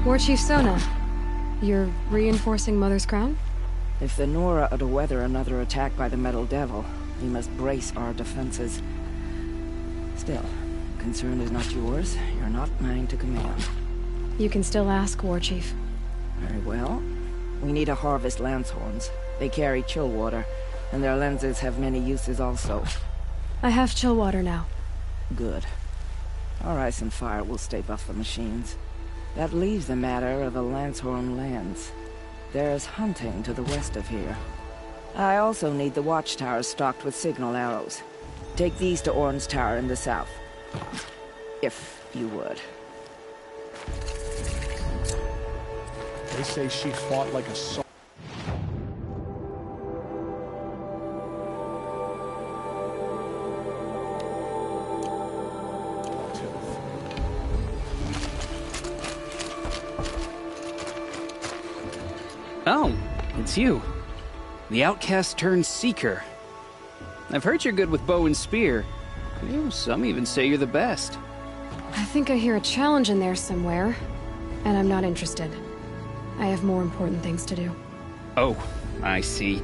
War Chief Sona, you're reinforcing Mother's Crown? If the Nora are to weather another attack by the Metal Devil, we must brace our defenses. Still, concern is not yours. You're not mine to command. You can still ask, War Chief. Very well. We need to harvest lance horns. They carry chill water, and their lenses have many uses also. I have chill water now. Good. Our ice and fire will stay off the machines. That leaves the matter of a Lancehorn lance. There's hunting to the west of here. I also need the watchtowers stocked with signal arrows. Take these to Orn's Tower in the south. If you would. They say she fought like a soldier. Oh, it's you. The outcast turned seeker. I've heard you're good with bow and spear. Some even say you're the best. I think I hear a challenge in there somewhere, and I'm not interested. I have more important things to do. Oh, I see.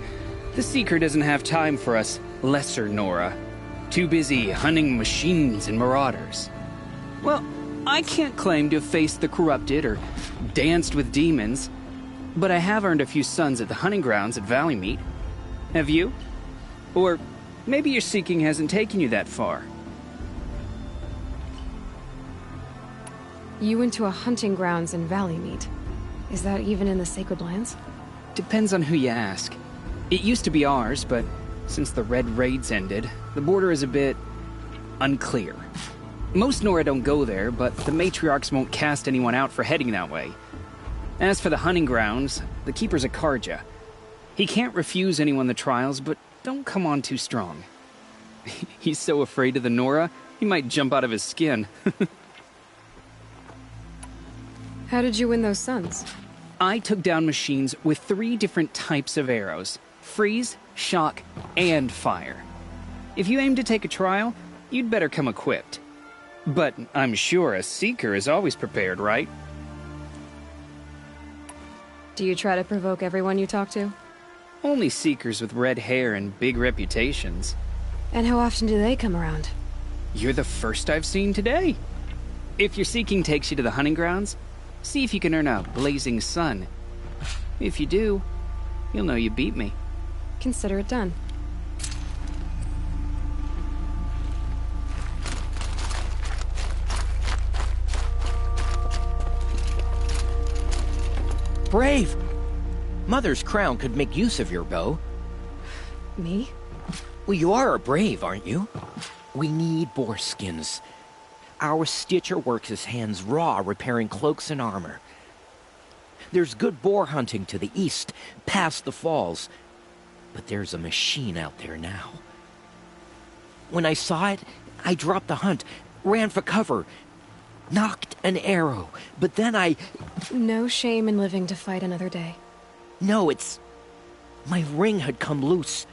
The seeker doesn't have time for us lesser Nora. Too busy hunting machines and marauders. Well, I can't claim to have faced the corrupted or danced with demons. But I have earned a few sons at the hunting grounds at Valleymeet. Have you? Or maybe your seeking hasn't taken you that far. You went to a hunting grounds in Valleymeet. Is that even in the Sacred Lands? Depends on who you ask. It used to be ours, but since the Red Raids ended, the border is a bit unclear. Most Nora don't go there, but the matriarchs won't cast anyone out for heading that way. As for the hunting grounds, the keeper's a Karja. He can't refuse anyone the trials, but don't come on too strong. He's so afraid of the Nora, he might jump out of his skin. How did you win those suns? I took down machines with 3 different types of arrows: freeze, shock, and fire. If you aim to take a trial, you'd better come equipped. But I'm sure a Seeker is always prepared, right? Do you try to provoke everyone you talk to? Only Seekers with red hair and big reputations. And how often do they come around? You're the first I've seen today. If your seeking takes you to the hunting grounds, see if you can earn a blazing sun. If you do, you'll know you beat me. Consider it done. Brave! Mother's crown could make use of your bow. Me? Well, you are a brave, aren't you? We need boar skins. Our Stitcher works his hands raw repairing cloaks and armor. There's good boar hunting to the east, past the falls. But there's a machine out there now. When I saw it, I dropped the hunt, ran for cover, knocked an arrow, but then I... No shame in living to fight another day. No, it's... my ring had come loose.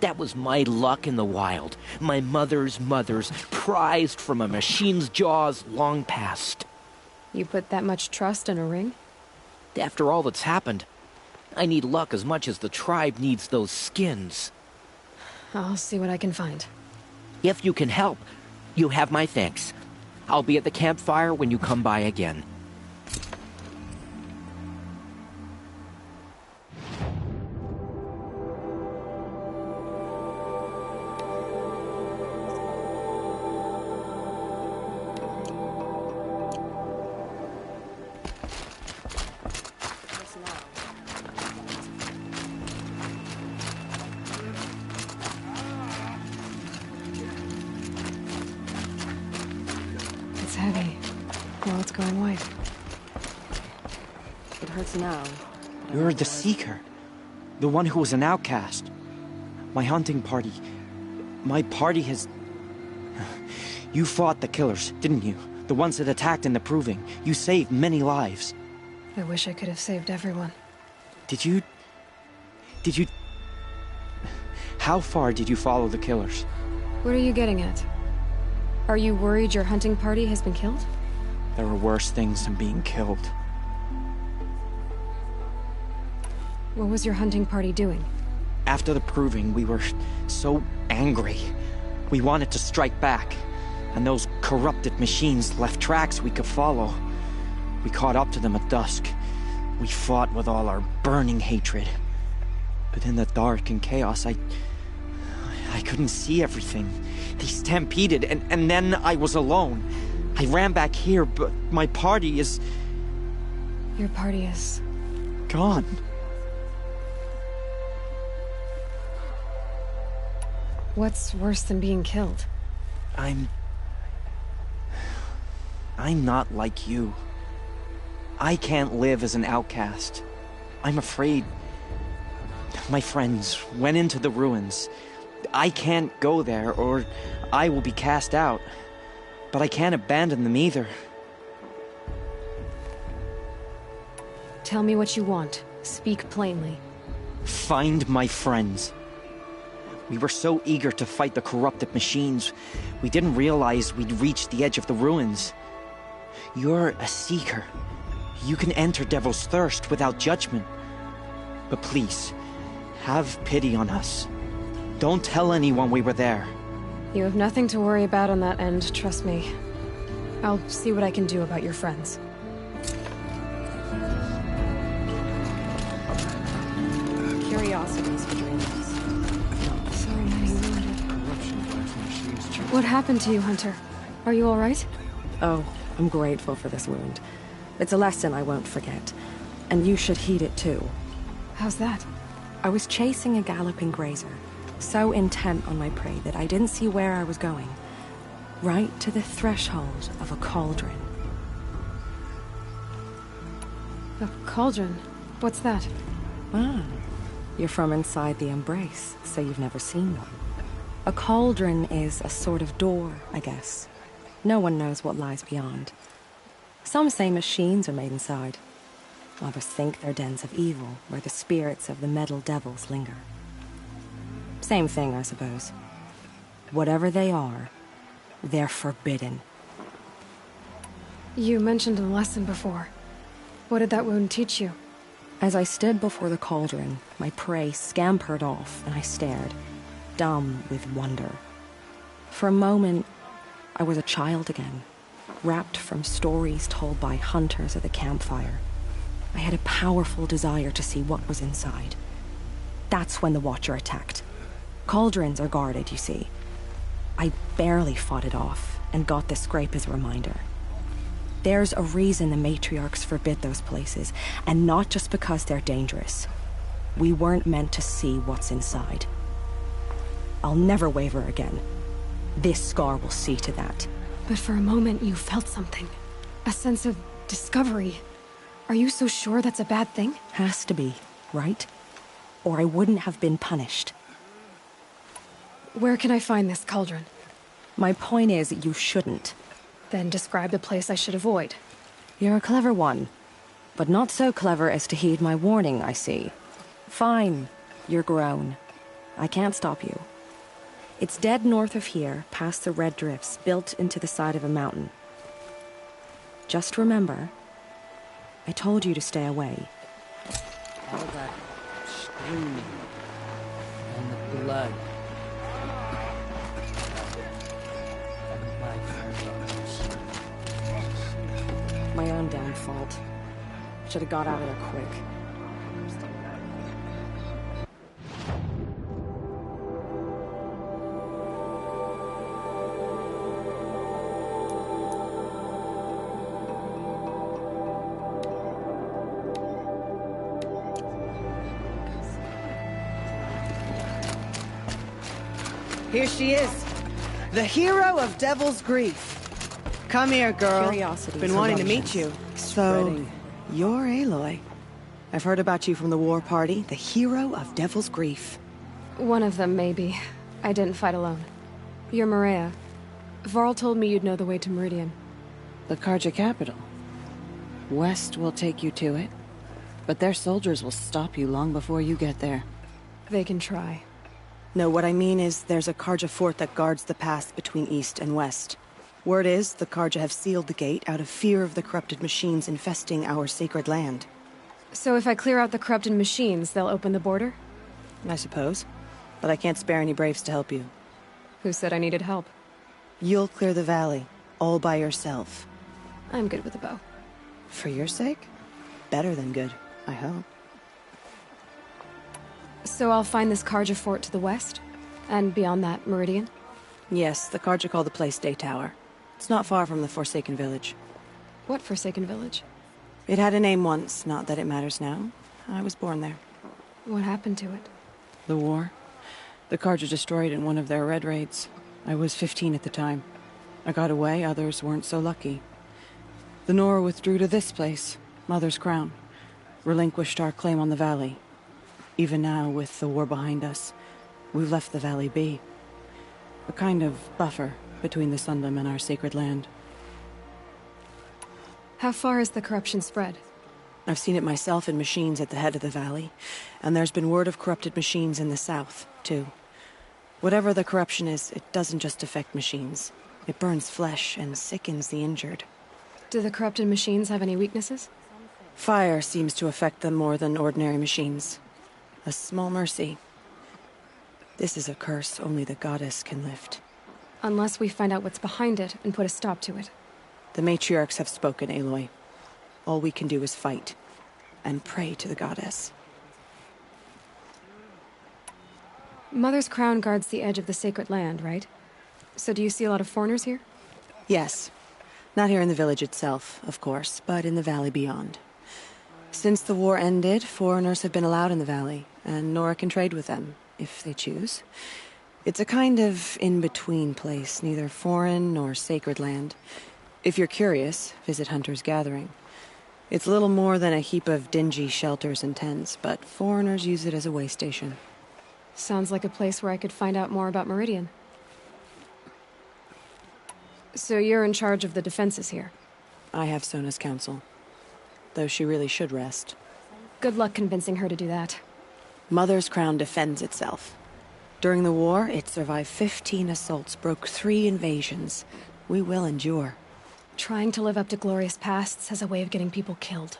That was my luck in the wild. My mother's prized from a machine's jaws long past. You put that much trust in a ring? After all that's happened, I need luck as much as the tribe needs those skins. I'll see what I can find. If you can help, you have my thanks. I'll be at the campfire when you come by again. It's heavy. Well, it's going white. It hurts now. You're the Seeker. The one who was an outcast. My hunting party. My party has... You fought the killers, didn't you? The ones that attacked in the Proving. You saved many lives. I wish I could have saved everyone. Did you... How far did you follow the killers? What are you getting at? Are you worried your hunting party has been killed? There are worse things than being killed. What was your hunting party doing? After the Proving, we were so angry. We wanted to strike back. And those corrupted machines left tracks we could follow. We caught up to them at dusk. We fought with all our burning hatred. But in the dark and chaos, I couldn't see everything. They stampeded, and then I was alone. I ran back here, but my party is... Your party is... gone. What's worse than being killed? I'm not like you. I can't live as an outcast. I'm afraid. My friends went into the ruins. I can't go there, or I will be cast out. But I can't abandon them either. Tell me what you want. Speak plainly. Find my friends. We were so eager to fight the corrupted machines, we didn't realize we'd reached the edge of the ruins. You're a Seeker. You can enter Devil's Thirst without judgment. But please, have pity on us. Don't tell anyone we were there. You have nothing to worry about on that end, trust me. I'll see what I can do about your friends. Curiosities for dreams. So many wounded. What happened to you, Hunter? Are you all right? Oh, I'm grateful for this wound. It's a lesson I won't forget. And you should heed it too. How's that? I was chasing a galloping grazer, so intent on my prey that I didn't see where I was going. Right to the threshold of a cauldron. A cauldron? What's that? Ah, you're from inside the Embrace, so you've never seen one. A cauldron is a sort of door, I guess. No one knows what lies beyond. Some say machines are made inside. Others think they're dens of evil, where the spirits of the metal devils linger. Same thing, I suppose. Whatever they are, they're forbidden. You mentioned a lesson before. What did that wound teach you? As I stood before the cauldron, my prey scampered off, and I stared, dumb with wonder. For a moment, I was a child again, wrapped from stories told by hunters at the campfire. I had a powerful desire to see what was inside. That's when the Watcher attacked. Cauldrons are guarded, you see. I barely fought it off, and got this scrape as a reminder. There's a reason the matriarchs forbid those places, and not just because they're dangerous. We weren't meant to see what's inside. I'll never waver again. This scar will see to that. But for a moment you felt something. A sense of discovery. Are you so sure that's a bad thing? Has to be, right? Or I wouldn't have been punished. Where can I find this cauldron? My point is, you shouldn't. Then describe the place I should avoid. You're a clever one. But not so clever as to heed my warning, I see. Fine. You're grown. I can't stop you. It's dead north of here, past the red drifts, built into the side of a mountain. Just remember, I told you to stay away. All that screaming and the blood. My own damn fault. Should have got out of there quick. Here she is, the hero of Devil's Grief. Come here, girl. Curiosity. Been wanting to meet you. So, you're Aloy. I've heard about you from the war party, the hero of Devil's Grief. One of them, maybe. I didn't fight alone. You're Maria. Varl told me you'd know the way to Meridian. The Carja capital. West will take you to it, but their soldiers will stop you long before you get there. They can try. No, what I mean is there's a Carja fort that guards the pass between east and west. Word is, the Carja have sealed the gate out of fear of the corrupted machines infesting our sacred land. So if I clear out the corrupted machines, they'll open the border? I suppose. But I can't spare any braves to help you. Who said I needed help? You'll clear the valley, all by yourself. I'm good with a bow. For your sake? Better than good, I hope. So I'll find this Carja fort to the west? And beyond that, Meridian? Yes, the Carja call the place Day Tower. It's not far from the Forsaken Village. What Forsaken Village? It had a name once, not that it matters now. I was born there. What happened to it? The war. The Carja destroyed in one of their red raids. I was 15 at the time. I got away, others weren't so lucky. The Nora withdrew to this place, Mother's Crown. Relinquished our claim on the valley. Even now, with the war behind us, we've left the valley be. A kind of buffer between the Sundom and our sacred land. How far has the corruption spread? I've seen it myself in machines at the head of the valley, and there's been word of corrupted machines in the south, too. Whatever the corruption is, it doesn't just affect machines. It burns flesh and sickens the injured. Do the corrupted machines have any weaknesses? Fire seems to affect them more than ordinary machines. A small mercy. This is a curse only the goddess can lift. Unless we find out what's behind it and put a stop to it. The matriarchs have spoken, Aloy. All we can do is fight, and pray to the goddess. Mother's Crown guards the edge of the sacred land, right? So do you see a lot of foreigners here? Yes. Not here in the village itself, of course, but in the valley beyond. Since the war ended, foreigners have been allowed in the valley, and Nora can trade with them, if they choose. It's a kind of in-between place, neither foreign nor sacred land. If you're curious, visit Hunter's Gathering. It's little more than a heap of dingy shelters and tents, but foreigners use it as a way station. Sounds like a place where I could find out more about Meridian. So you're in charge of the defenses here? I have Sona's counsel, though she really should rest. Good luck convincing her to do that. Mother's Crown defends itself. During the war, it survived 15 assaults, broke 3 invasions. We will endure. Trying to live up to glorious pasts has a way of getting people killed.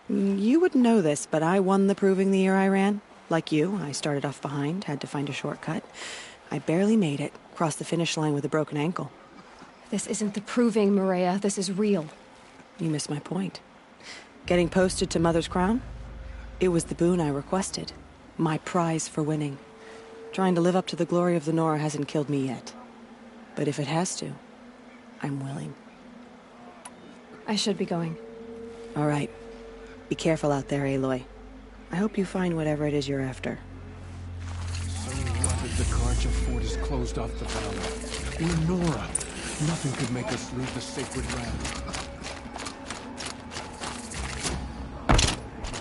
You wouldn't know this, but I won the proving the year I ran. Like you, I started off behind, had to find a shortcut. I barely made it, crossed the finish line with a broken ankle. This isn't the proving, Maria. This is real. You missed my point. Getting posted to Mother's Crown? It was the boon I requested. My prize for winning. Trying to live up to the glory of the Nora hasn't killed me yet. But if it has to, I'm willing. I should be going. All right. Be careful out there, Aloy. I hope you find whatever it is you're after. So what if the Karja fort is closed off the valley? We're Nora. Nothing could make us leave the sacred land.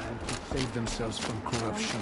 And to save themselves from corruption.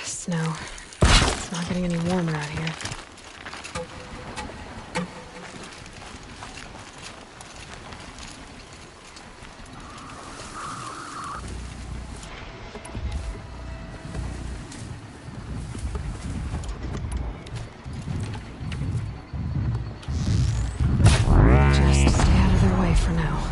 Snow. It's not getting any warmer out here. Just stay out of their way for now.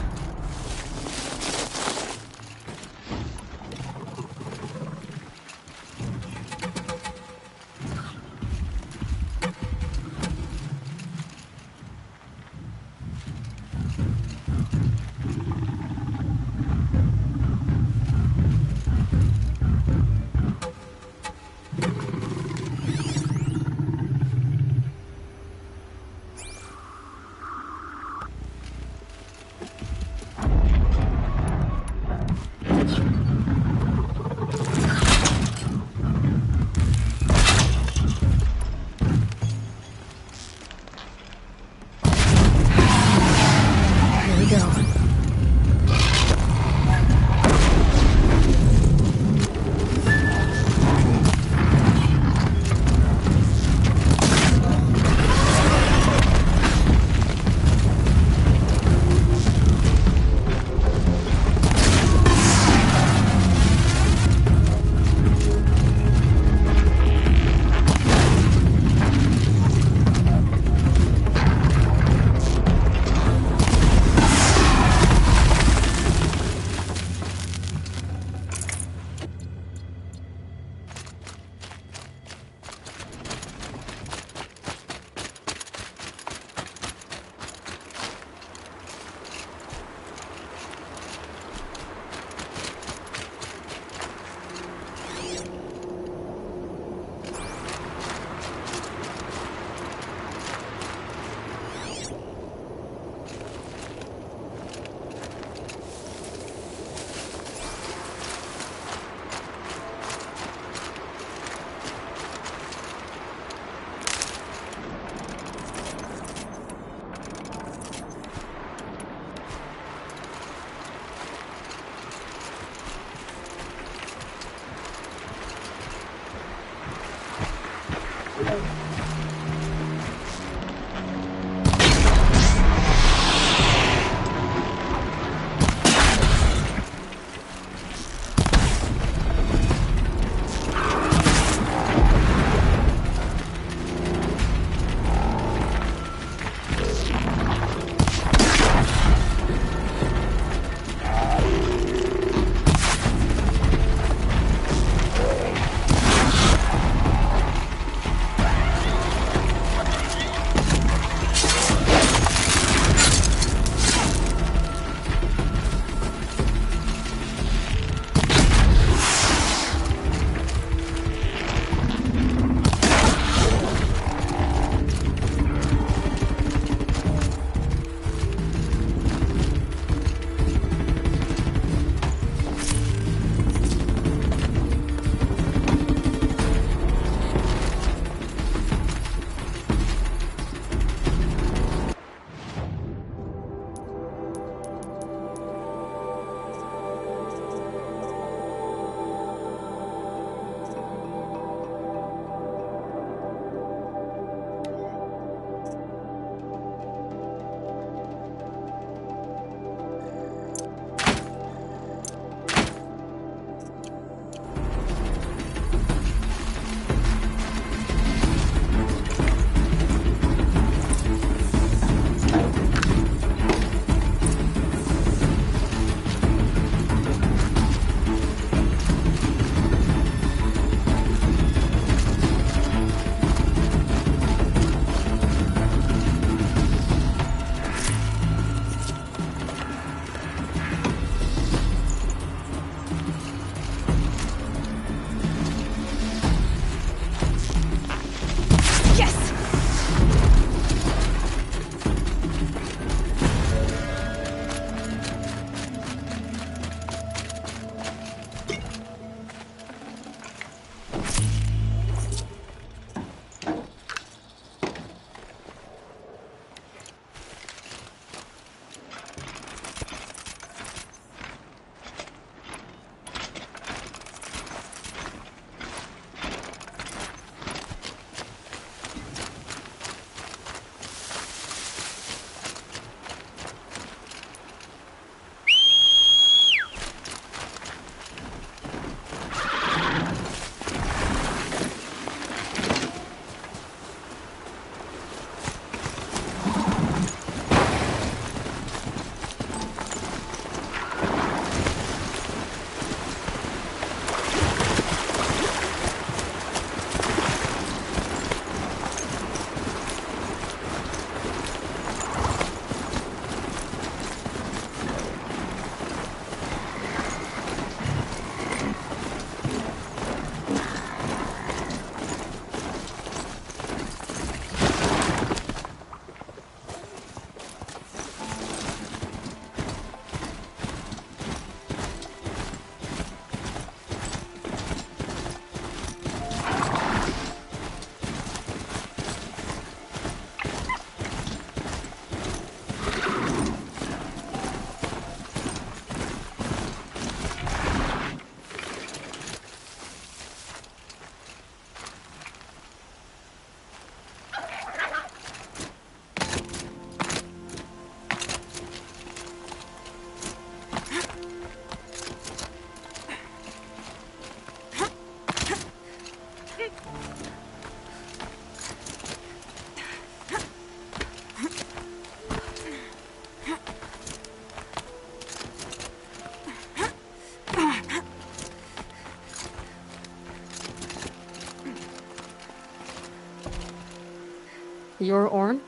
You're Orn?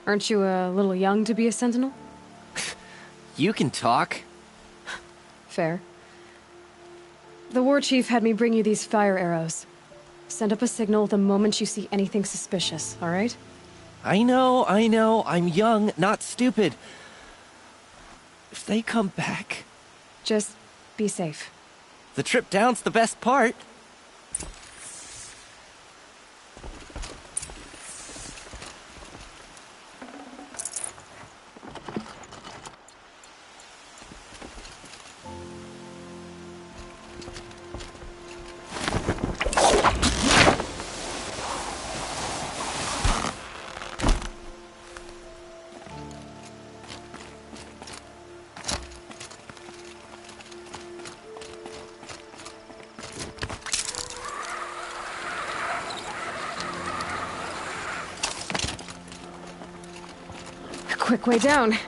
Aren't you a little young to be a sentinel? You can talk. Fair. The war chief had me bring you these fire arrows. Send up a signal the moment you see anything suspicious, all right? I know. I'm young, not stupid. If they come back... Just be safe. The trip down's the best part. Quick way down.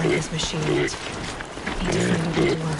This machine is. I need to find a way to learn.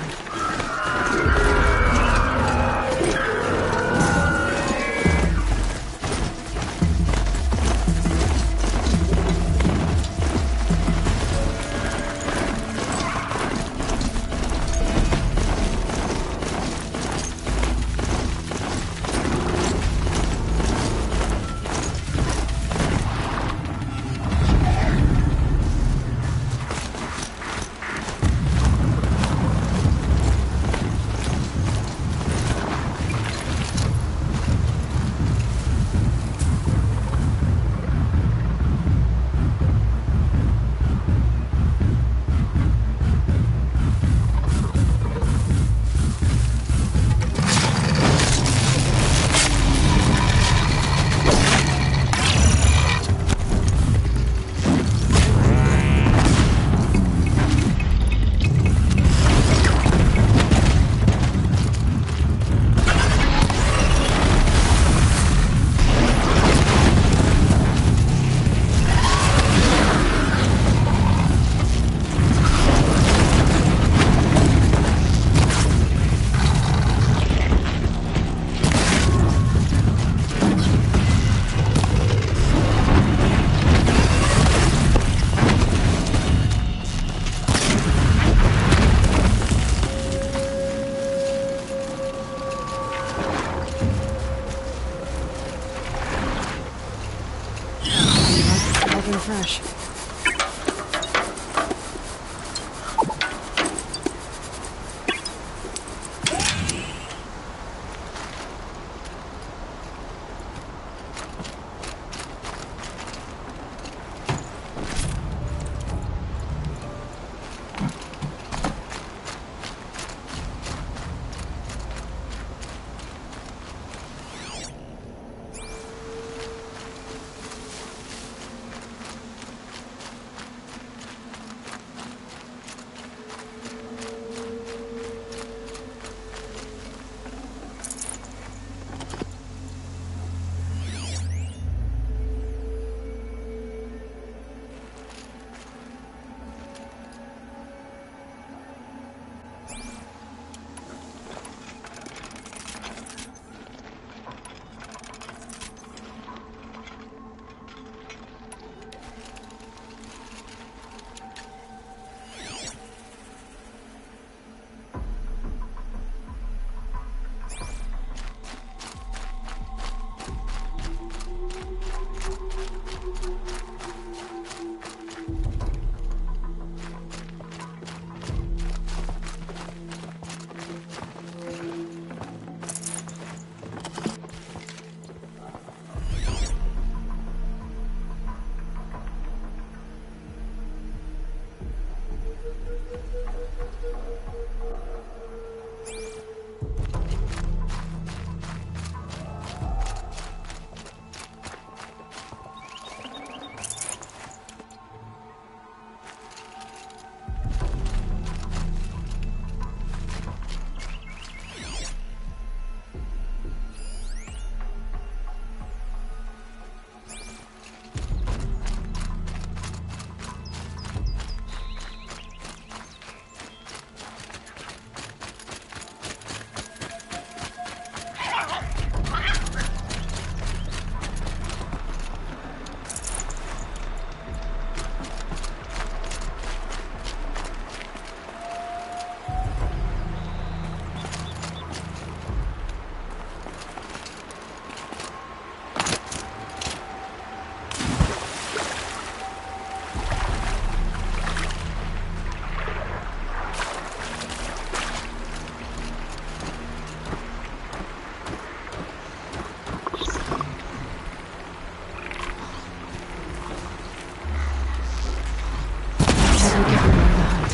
Don't give away the hunt.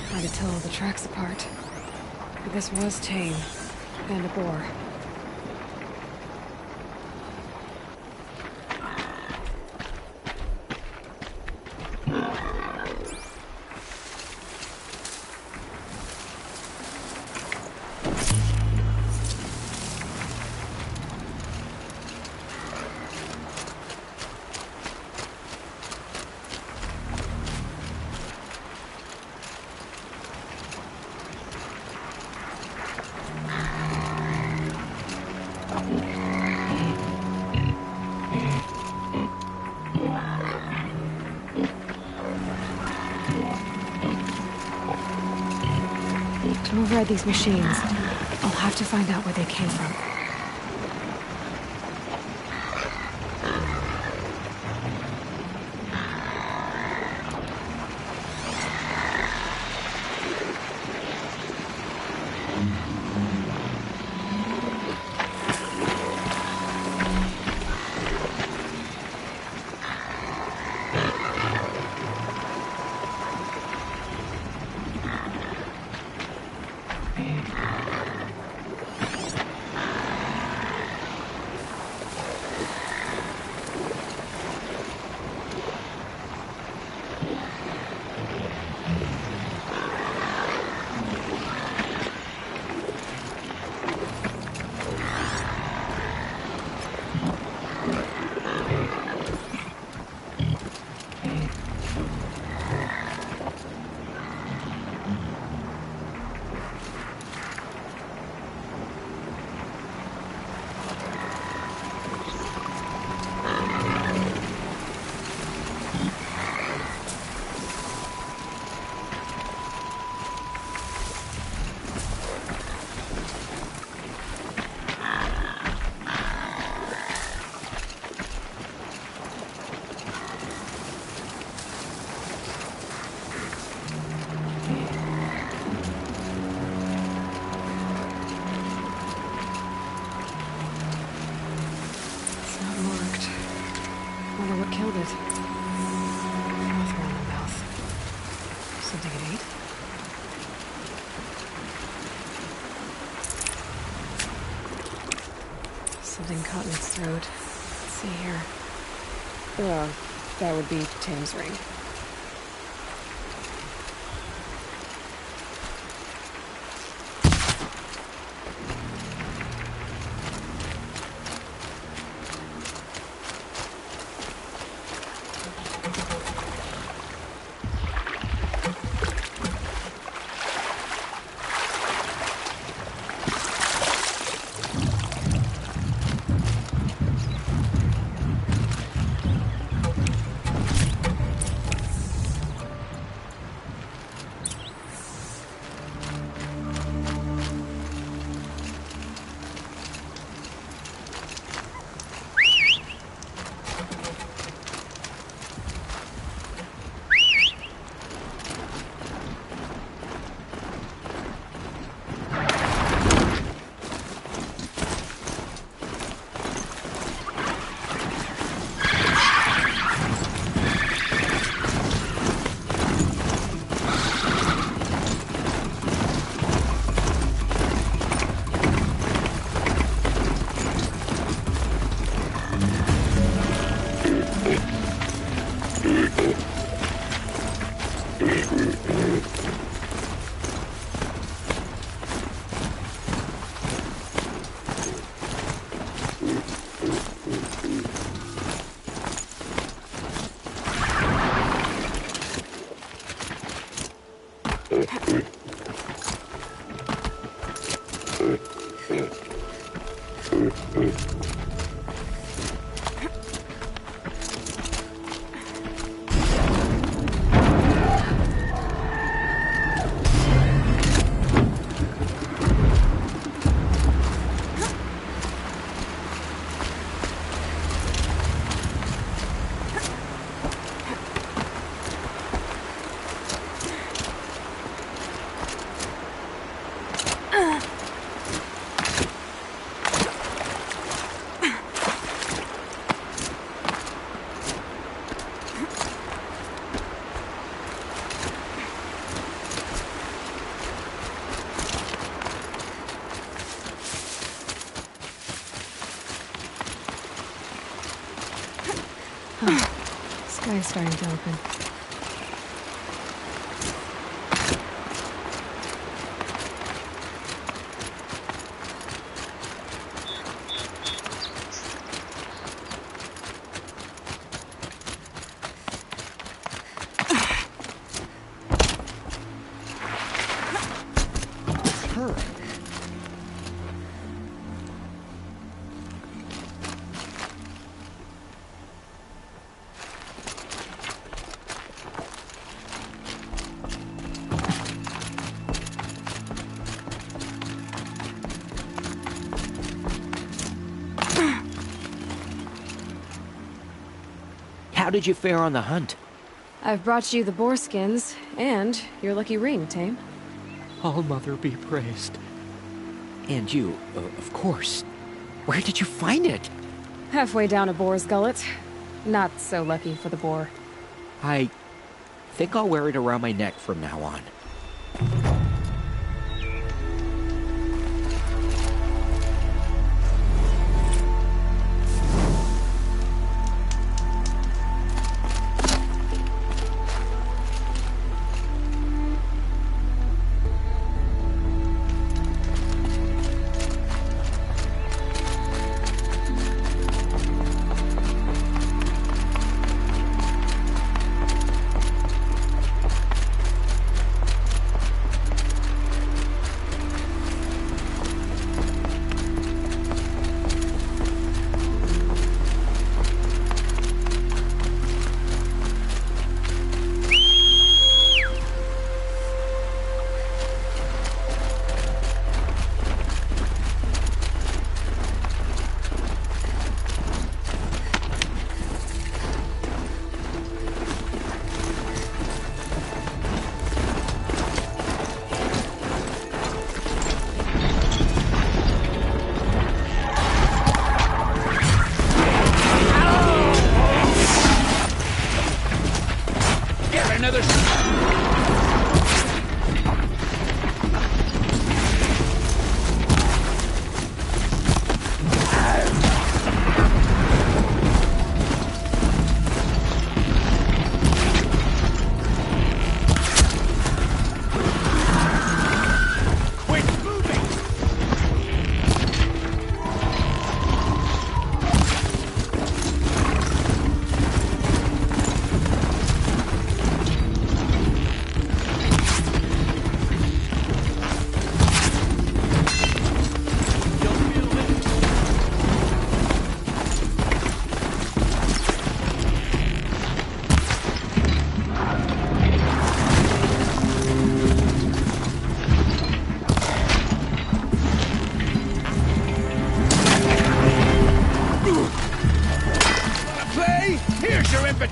I could tell all the tracks apart. But this was tame. And a boar. To override these machines, I'll have to find out where they came from. Killed it. Froth around the mouth. Something it ate? Something caught in its throat. Let's see here. That would be Tim's ring. Sky's starting to open. How did you fare on the hunt? I've brought you the boar skins, and your lucky ring, Tame. All Mother be praised. And you, of course. Where did you find it? Halfway down a boar's gullet. Not so lucky for the boar. I think I'll wear it around my neck from now on.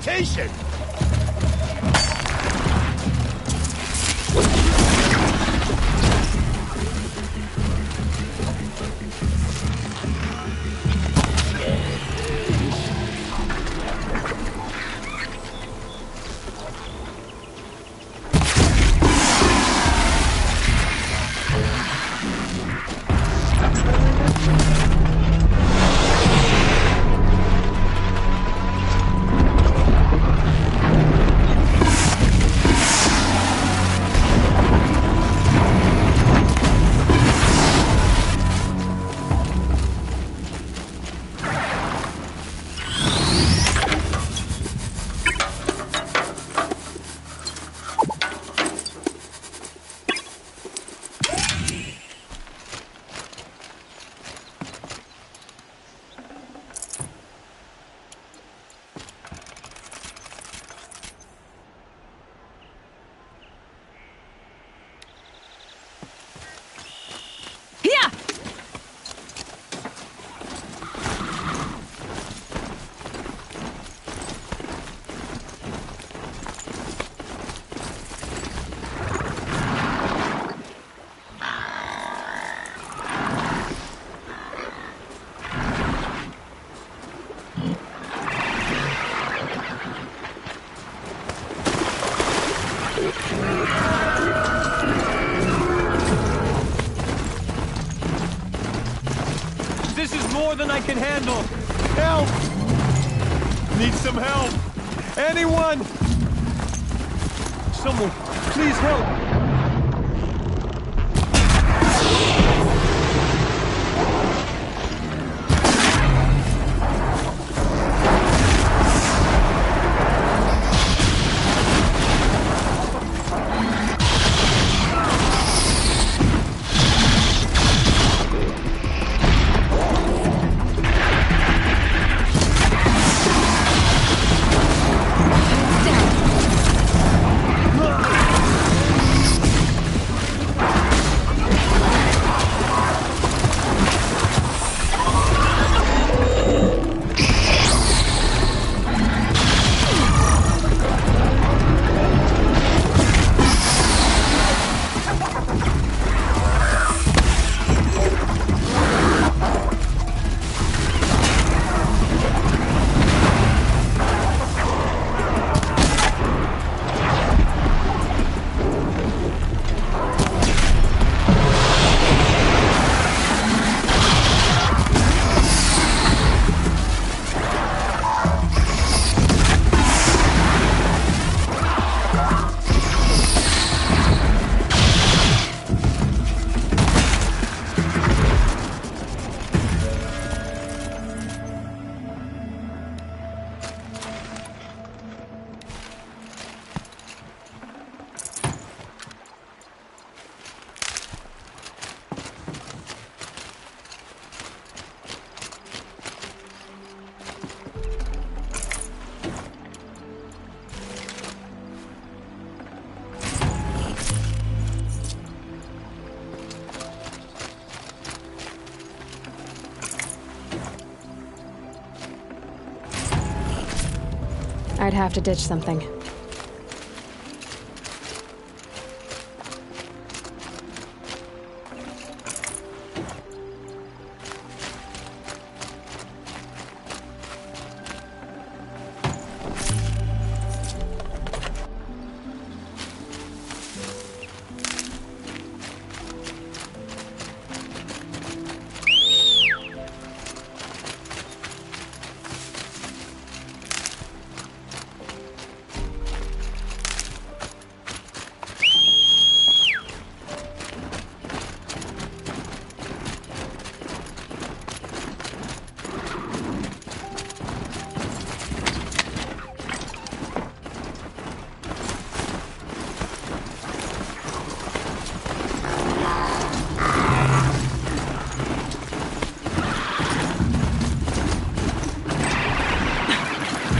invitation! more than I can handle. Help! Need some help. Anyone! Someone, please help. I'd have to ditch something.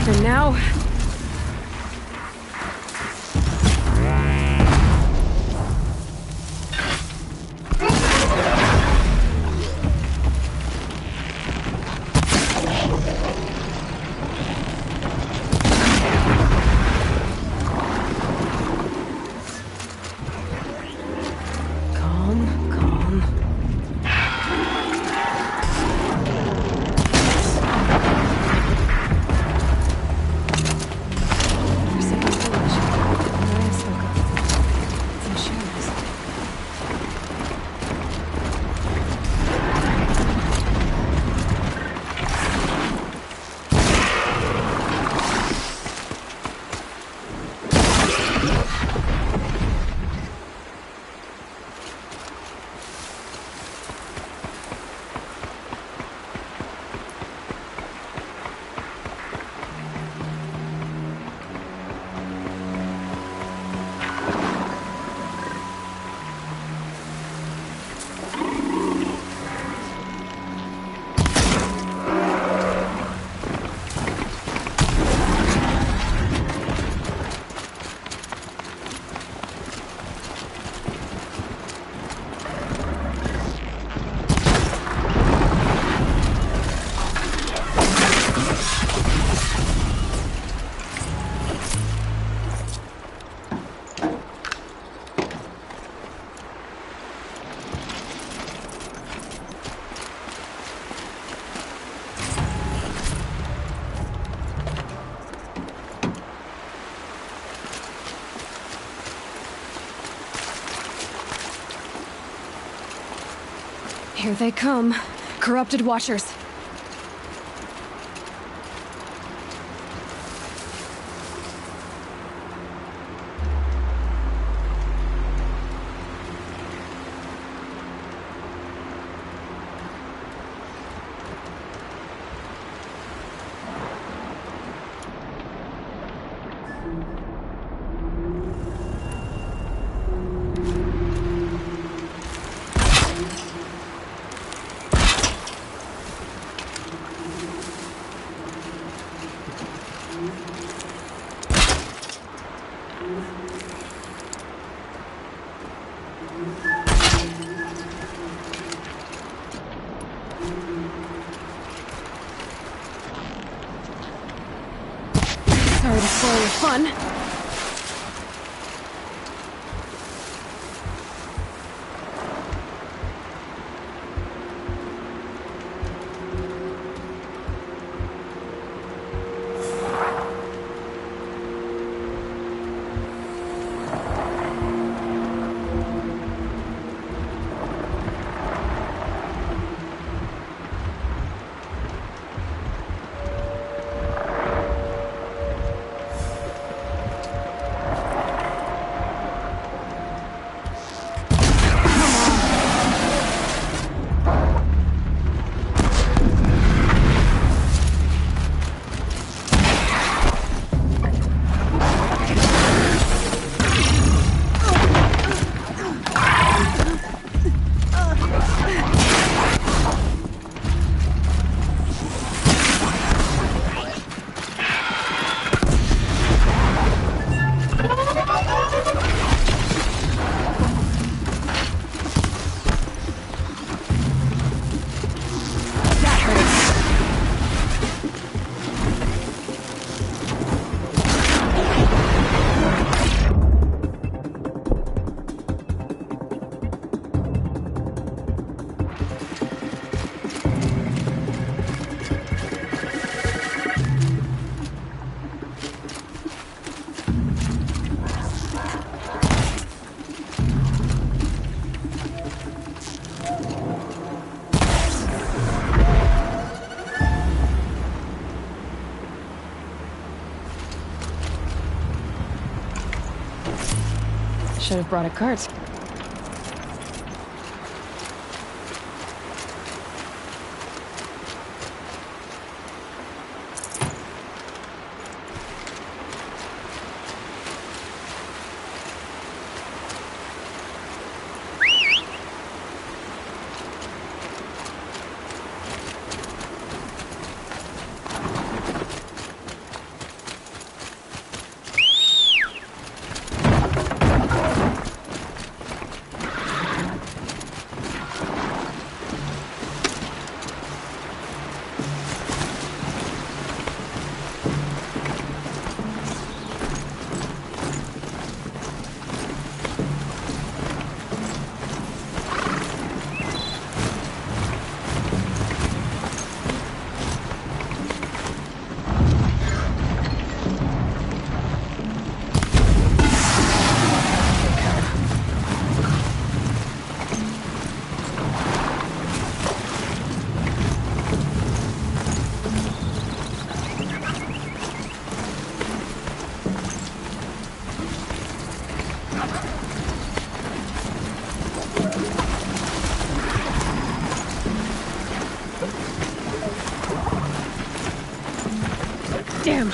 And now... Here they come. Corrupted Watchers. Sorry to spoil your fun. Should have brought a cart. Damn.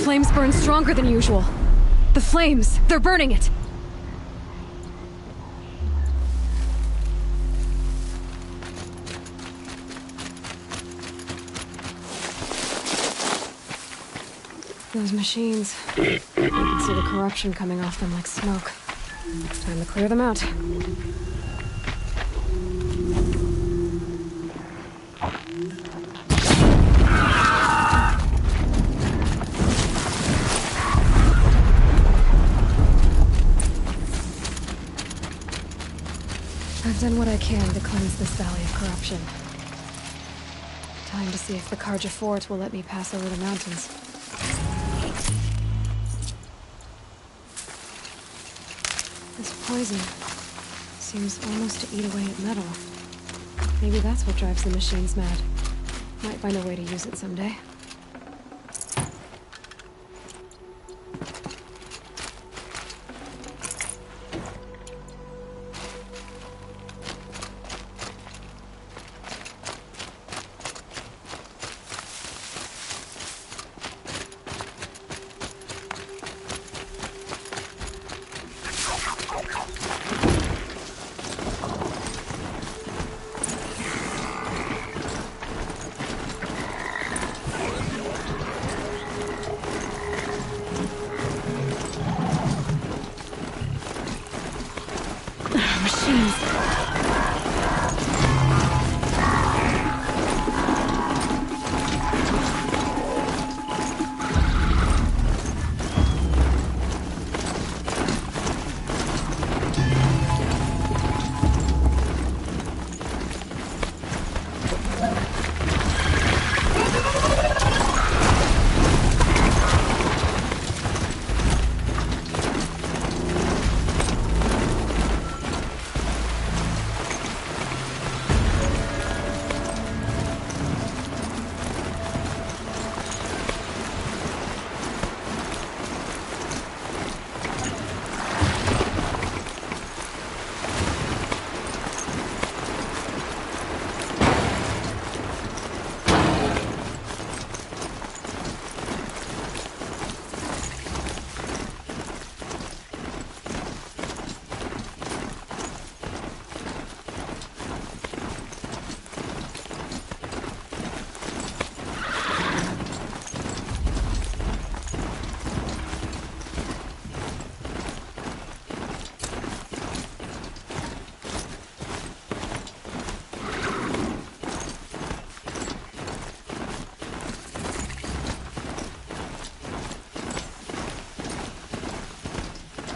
Flames burn stronger than usual. The flames, they're burning it. Those machines. You can see the corruption coming off them like smoke. It's time to clear them out. I've done what I can to cleanse this valley of corruption. Time to see if the Carja Fort will let me pass over the mountains. This poison seems almost to eat away at metal. Maybe that's what drives the machines mad. Might find a way to use it someday.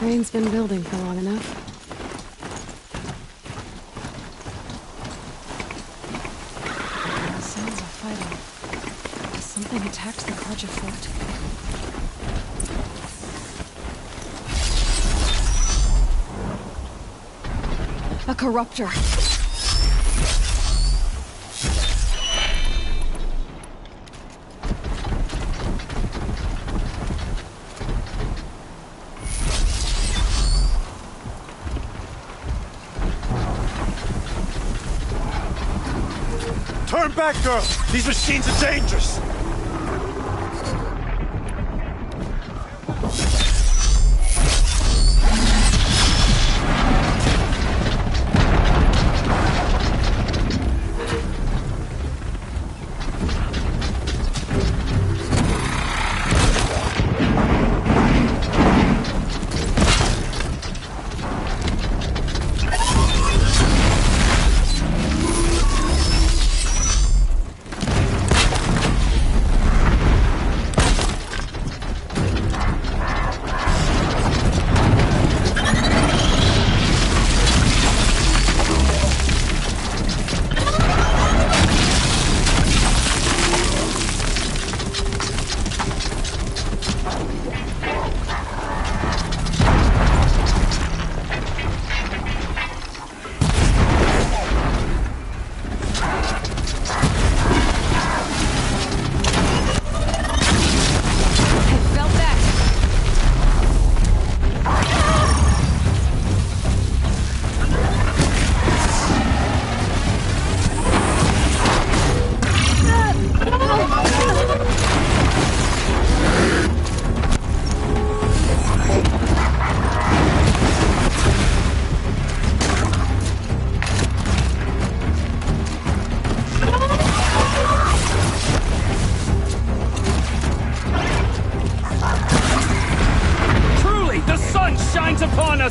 Rain's been building for long enough. Sounds of fighting. Something attacked the Carja Fort. A corruptor. Turn back, girl! These machines are dangerous!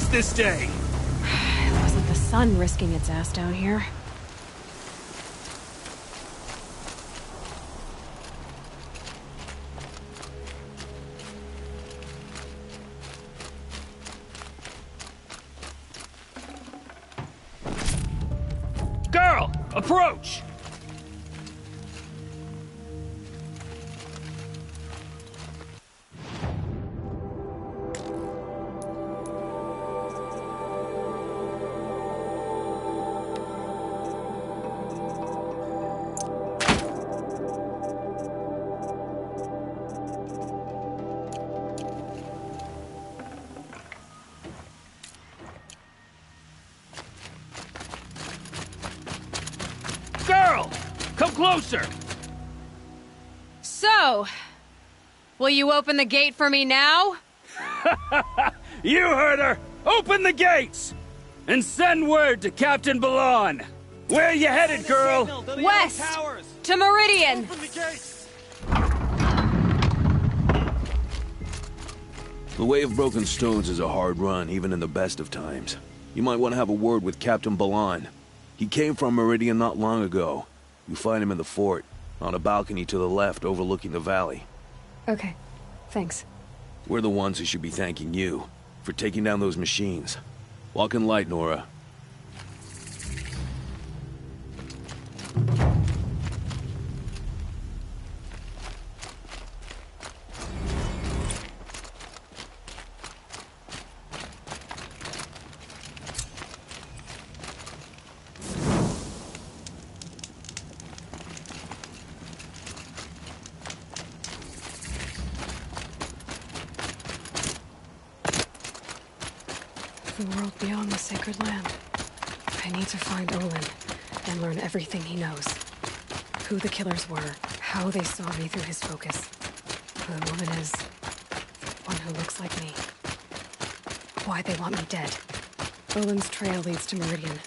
This day. It wasn't the sun risking its ass down here. Approach! Girl! Come closer! So, will you open the gate for me now? You heard her! Open the gates! And send word to Captain Balan! Where you headed, girl? West! To Meridian! The Way of Broken Stones is a hard run, even in the best of times. You might want to have a word with Captain Balan. He came from Meridian not long ago. You find him in the fort, on a balcony to the left overlooking the valley. Okay, thanks. We're the ones who should be thanking you for taking down those machines. Walk in light, Nora. The world beyond the sacred land. I need to find Olin and learn everything he knows. Who the killers were, how they saw me through his focus. Who the woman is, one who looks like me. Why they want me dead. Olin's trail leads to Meridian.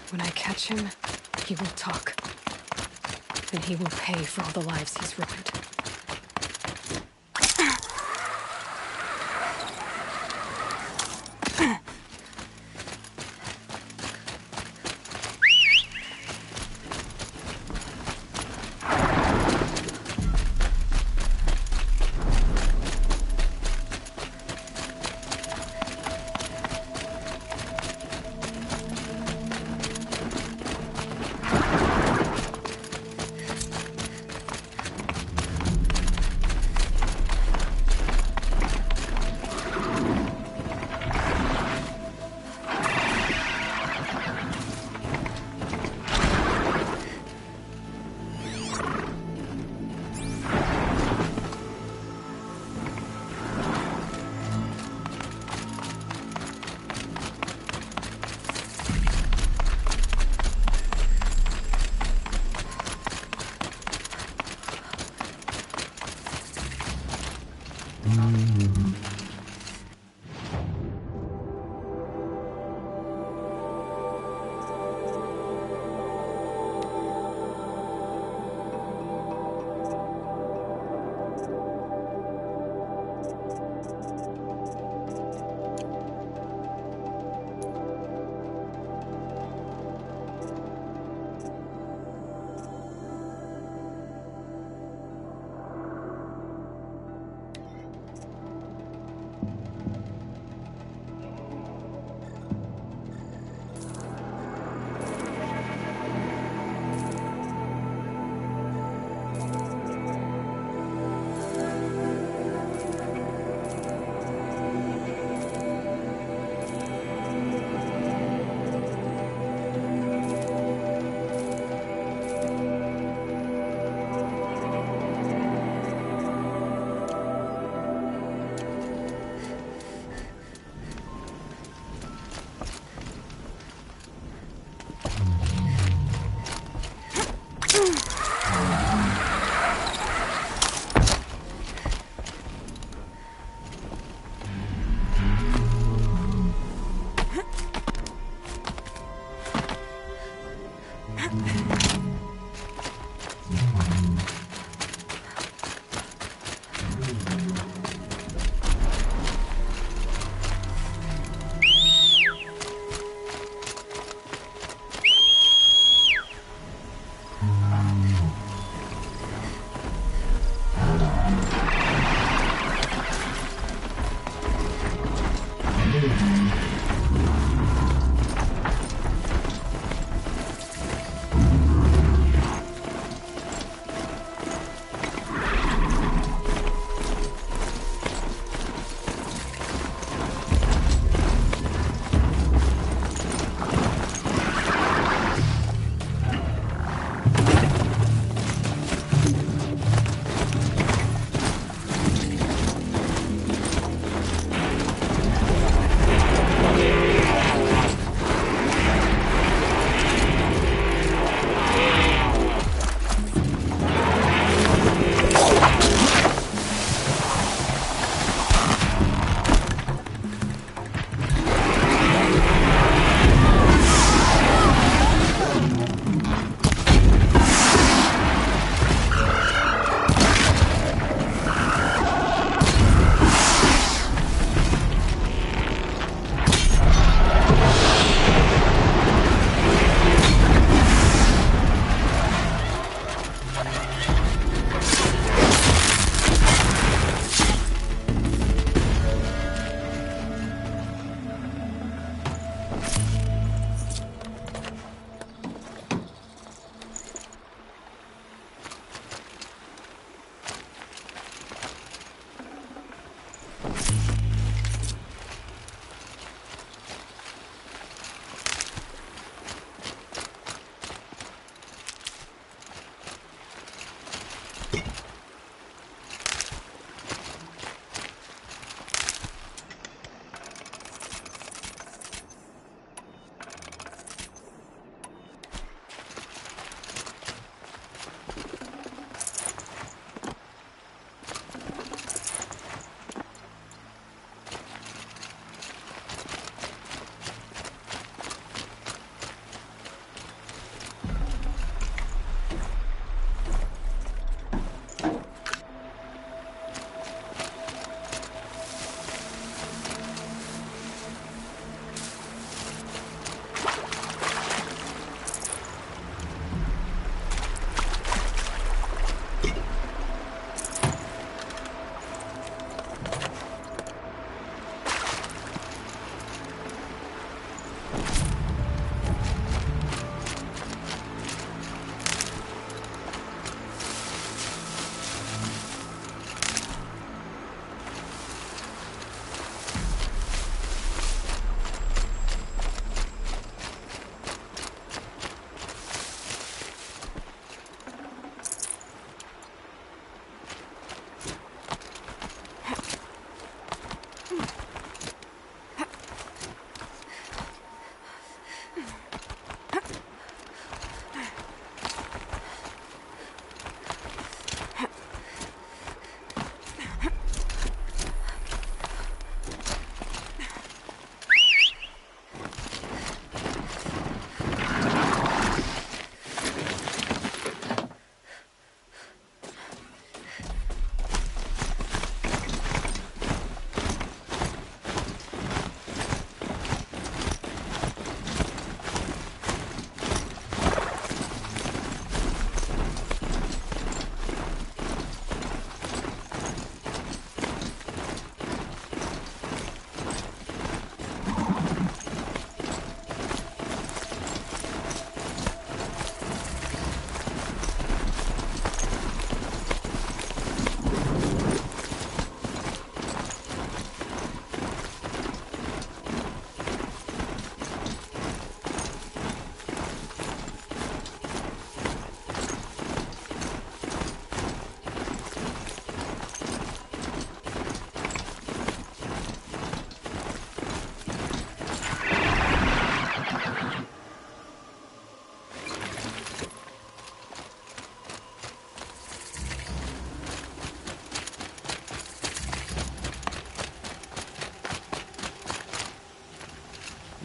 When I catch him, he will talk. And he will pay for all the lives he's ruined.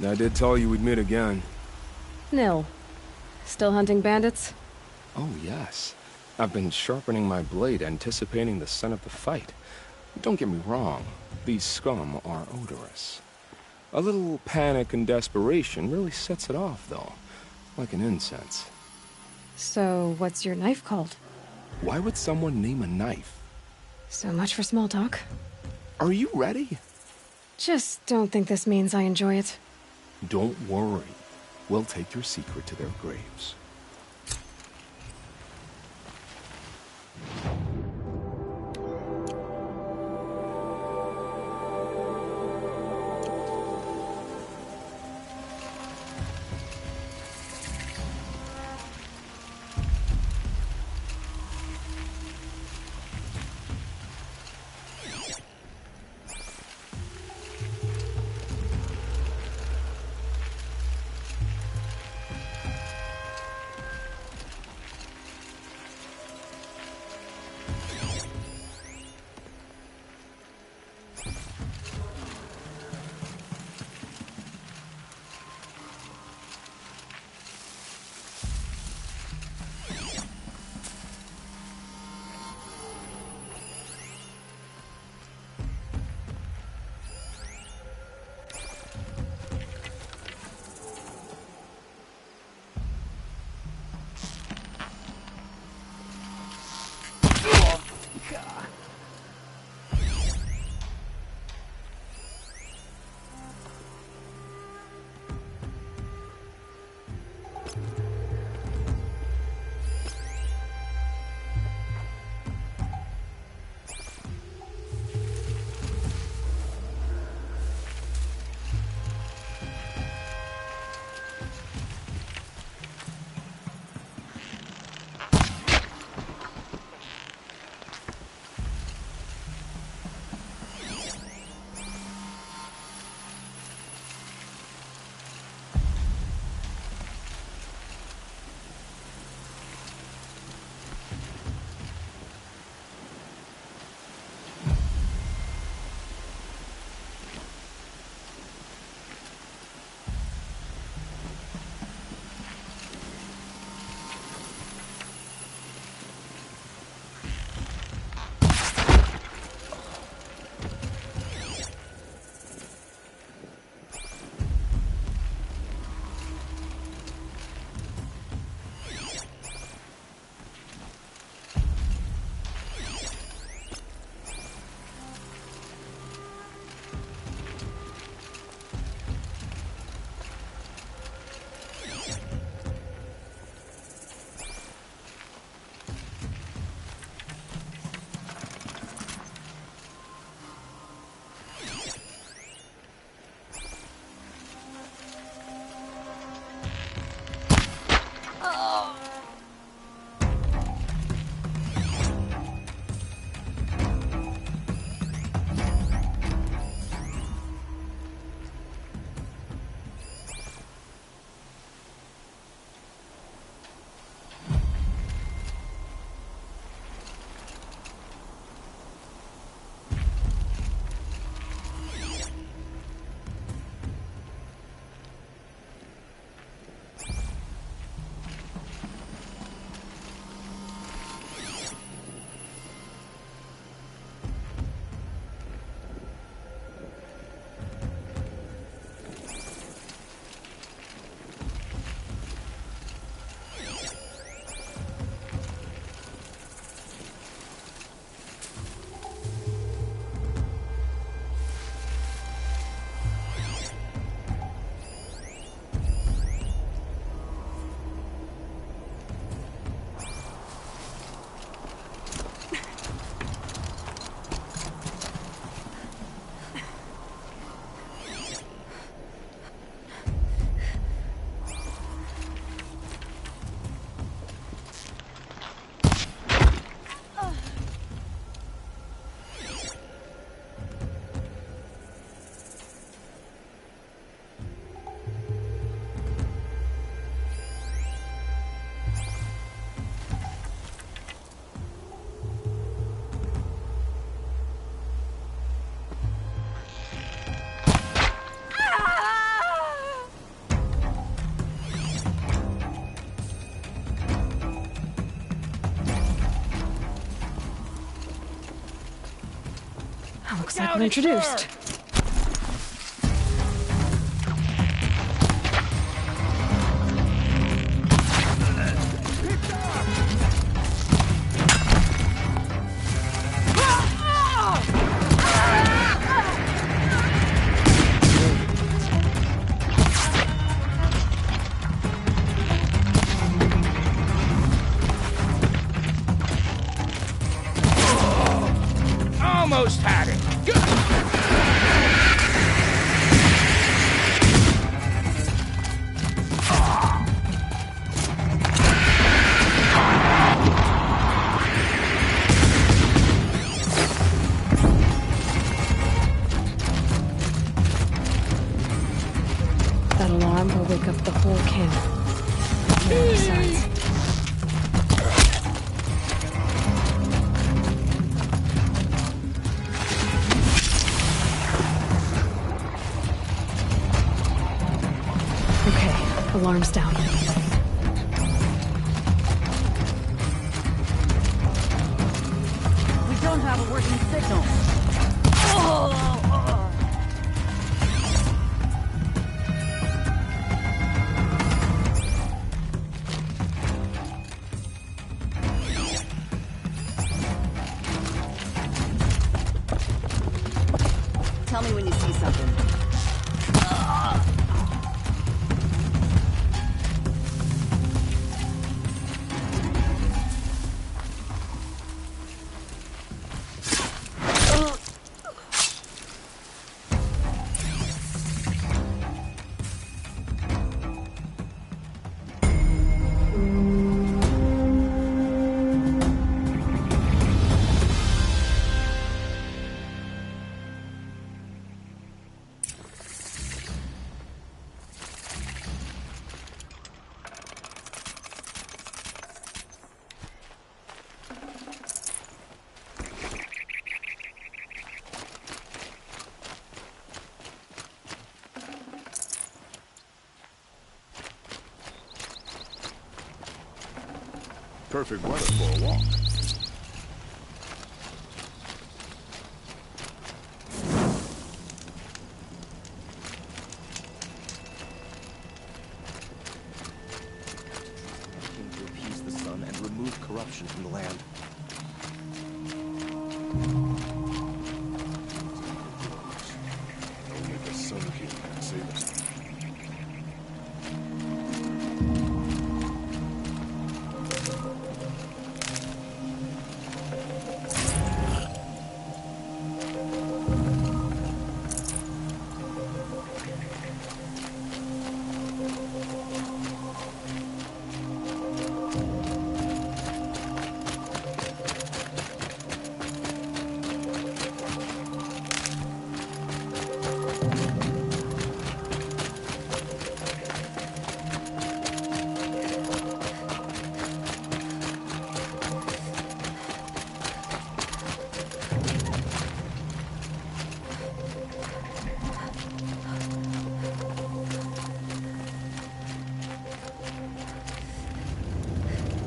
I did tell you we'd meet again. Nil. Still hunting bandits? Oh, yes. I've been sharpening my blade, anticipating the scent of the fight. Don't get me wrong, these scum are odorous. A little panic and desperation really sets it off, though, like an incense. So, what's your knife called? Why would someone name a knife? So much for small talk. Are you ready? Just don't think this means I enjoy it. Don't worry. We'll take your secret to their graves. Guess I've been introduced. Almost had it. That alarm will wake up the whole camp. No sides. Okay, alarm's down. We don't have a working signal. Tell me when you see something. Perfect weather for a walk. To appease the sun and remove corruption from the land. Only the Sun King can save us.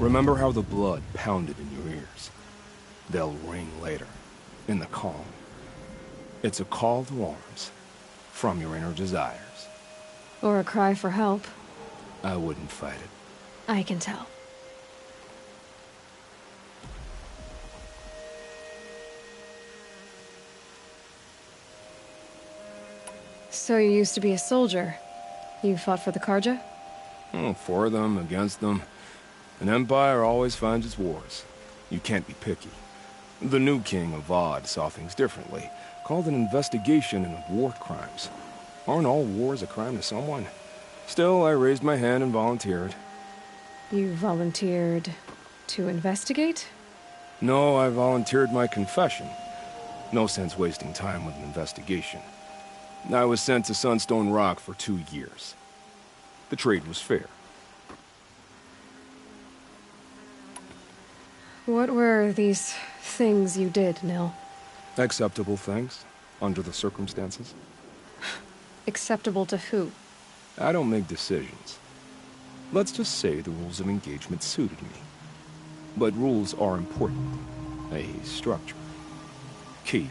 Remember how the blood pounded in your ears? They'll ring later, in the calm. It's a call to arms, from your inner desires. Or a cry for help. I wouldn't fight it. I can tell. So you used to be a soldier. You fought for the Karja? Oh, for them, against them. An empire always finds its wars. You can't be picky. The new king of Vod saw things differently. Called an investigation into war crimes. Aren't all wars a crime to someone? Still, I raised my hand and volunteered. You volunteered to investigate? No, I volunteered my confession. No sense wasting time with an investigation. I was sent to Sunstone Rock for 2 years. The trade was fair. What were these things you did, Nil? Acceptable things, under the circumstances. Acceptable to who? I don't make decisions. Let's just say the rules of engagement suited me. But rules are important. A structure. Cage.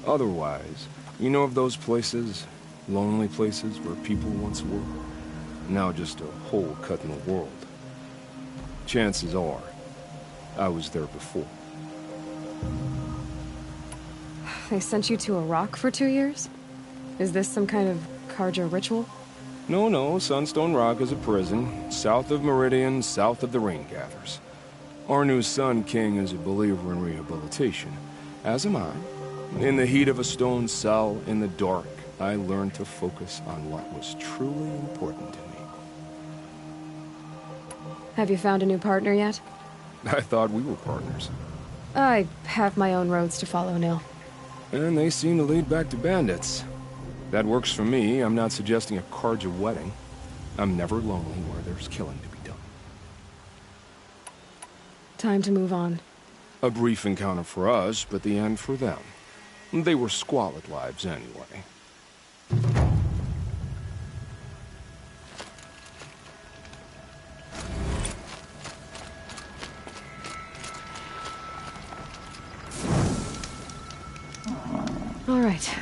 Otherwise, you know of those places, lonely places where people once were? Now just a hole cut in the world. Chances are, I was there before. They sent you to Iraq for 2 years? Is this some kind of Karja ritual? No, Sunstone Rock is a prison, south of Meridian, south of the Raingathers. Our new Sun King is a believer in rehabilitation, as am I. In the heat of a stone cell, in the dark, I learned to focus on what was truly important to me. Have you found a new partner yet? I thought we were partners. I have my own roads to follow, Nil. And they seem to lead back to bandits. That works for me. I'm not suggesting a Karja wedding. I'm never lonely where there's killing to be done. Time to move on. A brief encounter for us, but the end for them. They were squalid lives anyway. All right.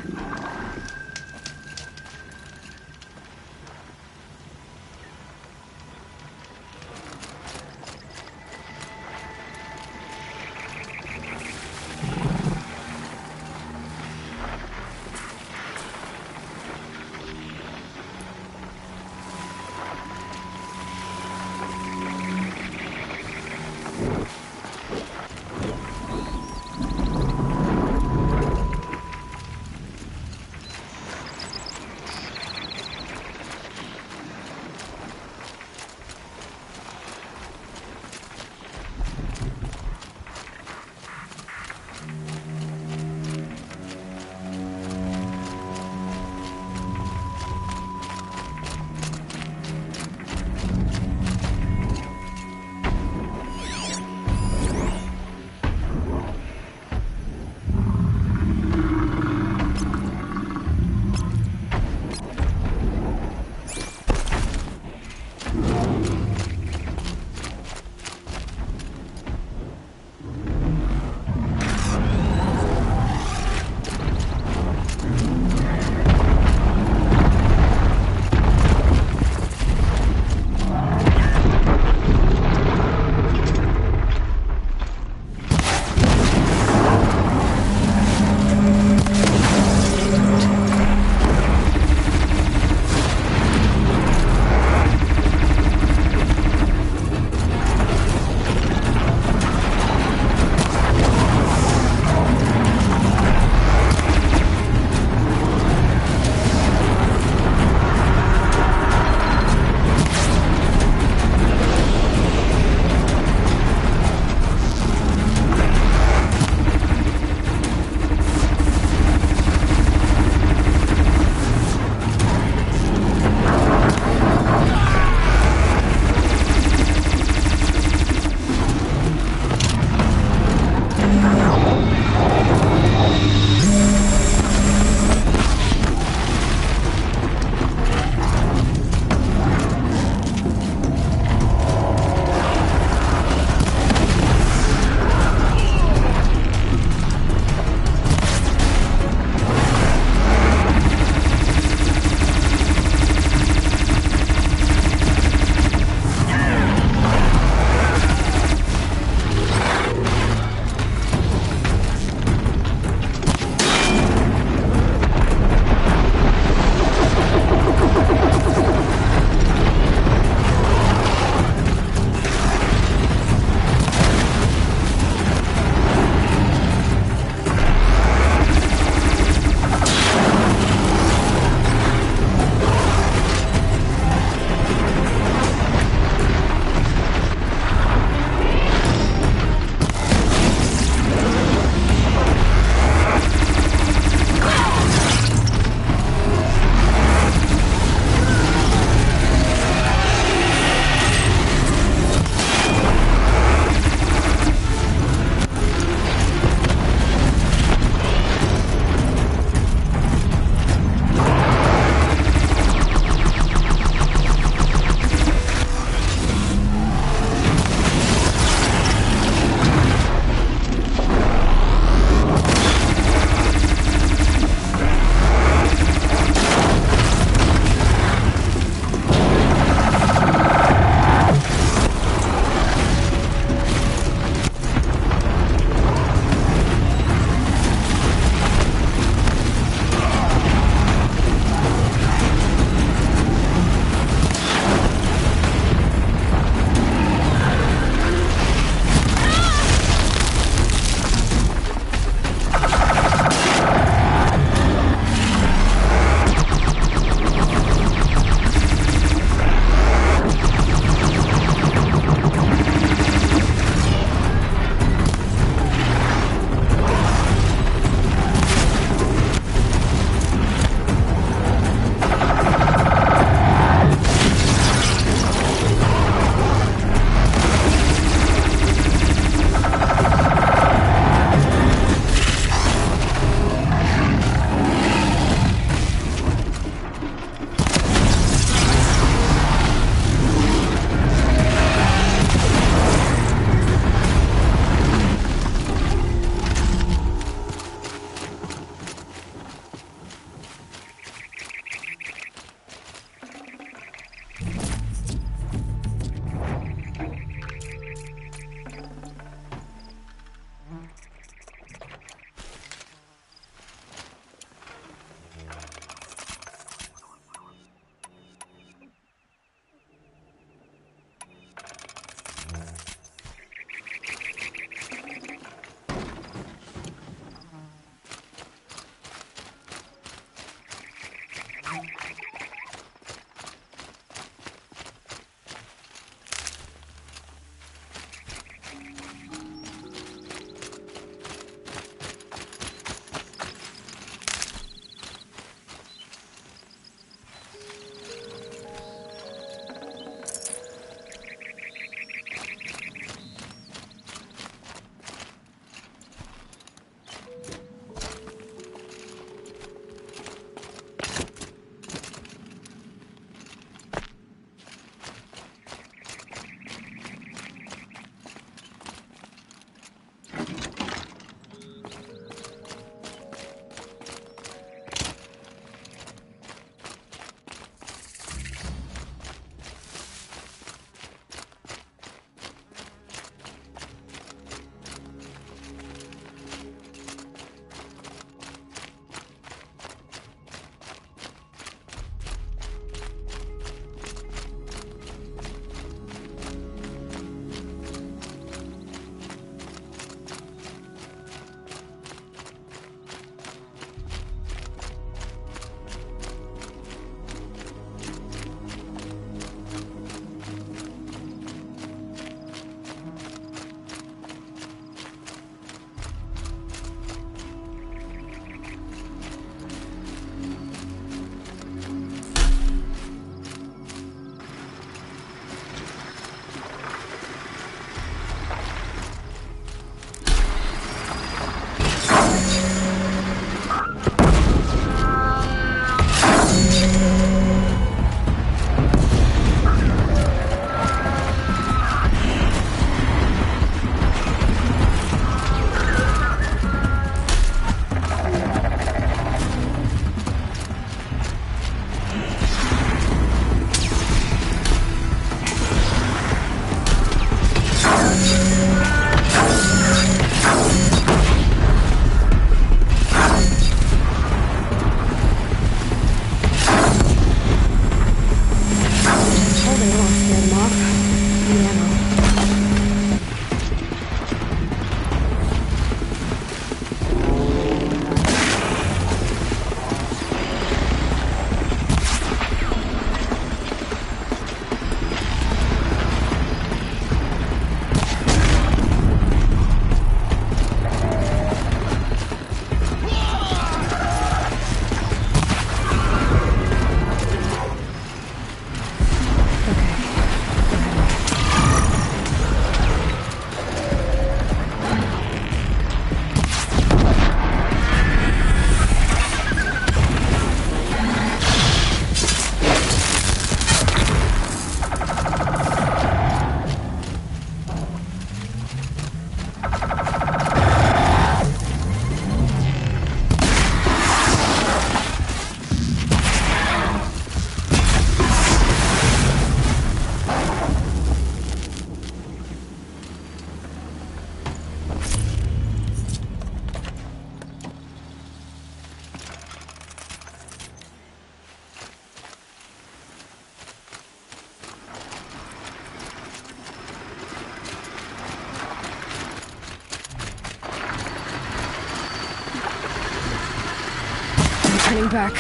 back.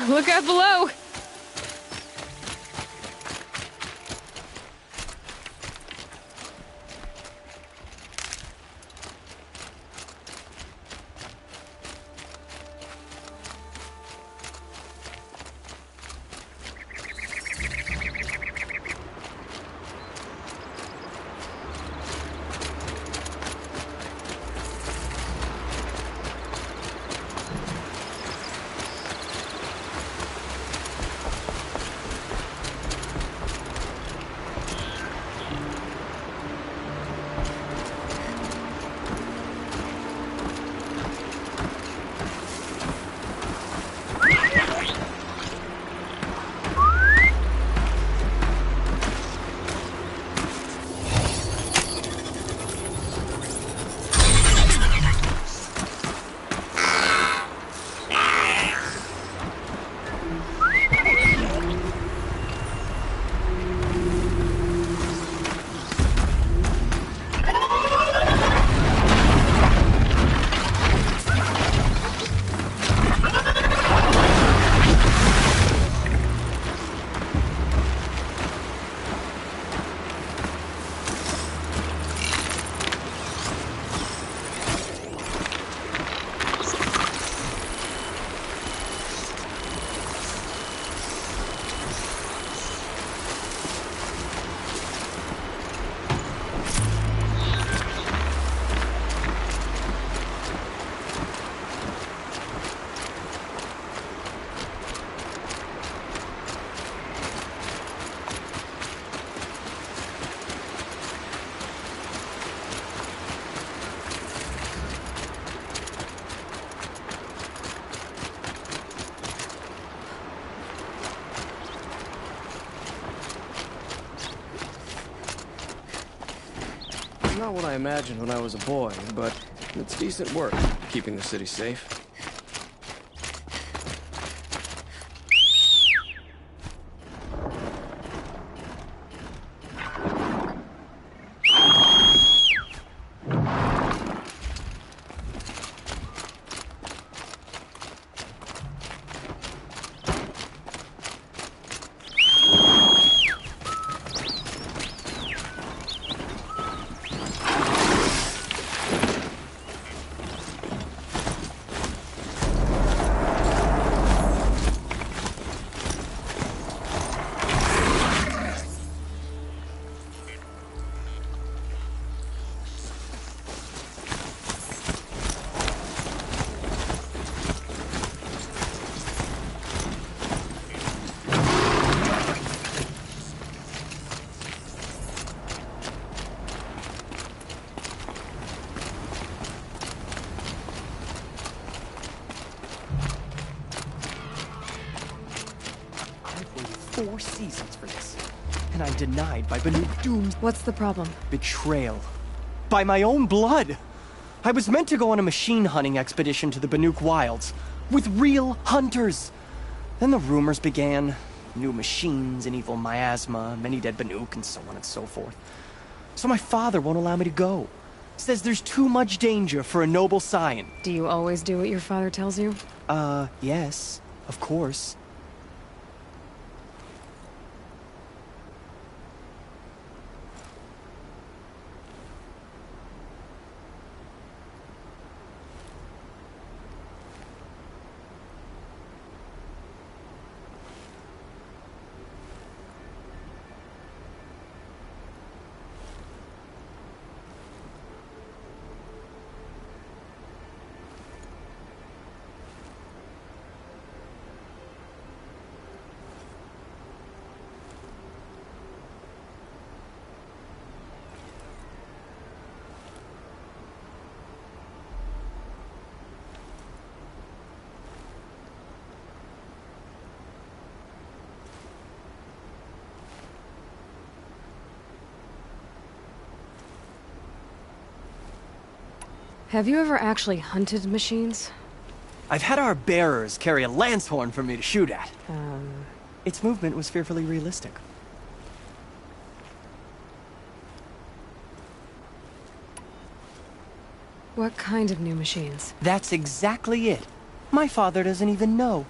Look out below! Not what I imagined when I was a boy, but it's decent work, keeping the city safe. I've waited 4 seasons for this, and I'm denied by Banuk Doom's What's the problem? betrayal. By my own blood! I was meant to go on a machine hunting expedition to the Banuk Wilds, with real hunters. Then the rumors began. New machines, an evil miasma, many dead Banuk, and so on and so forth. So my father won't allow me to go. Says there's too much danger for a noble scion. Do you always do what your father tells you? Yes, of course. Have you ever actually hunted machines? I've had our bearers carry a lance horn for me to shoot at. Its movement was fearfully realistic. What kind of new machines? That's exactly it. My father doesn't even know.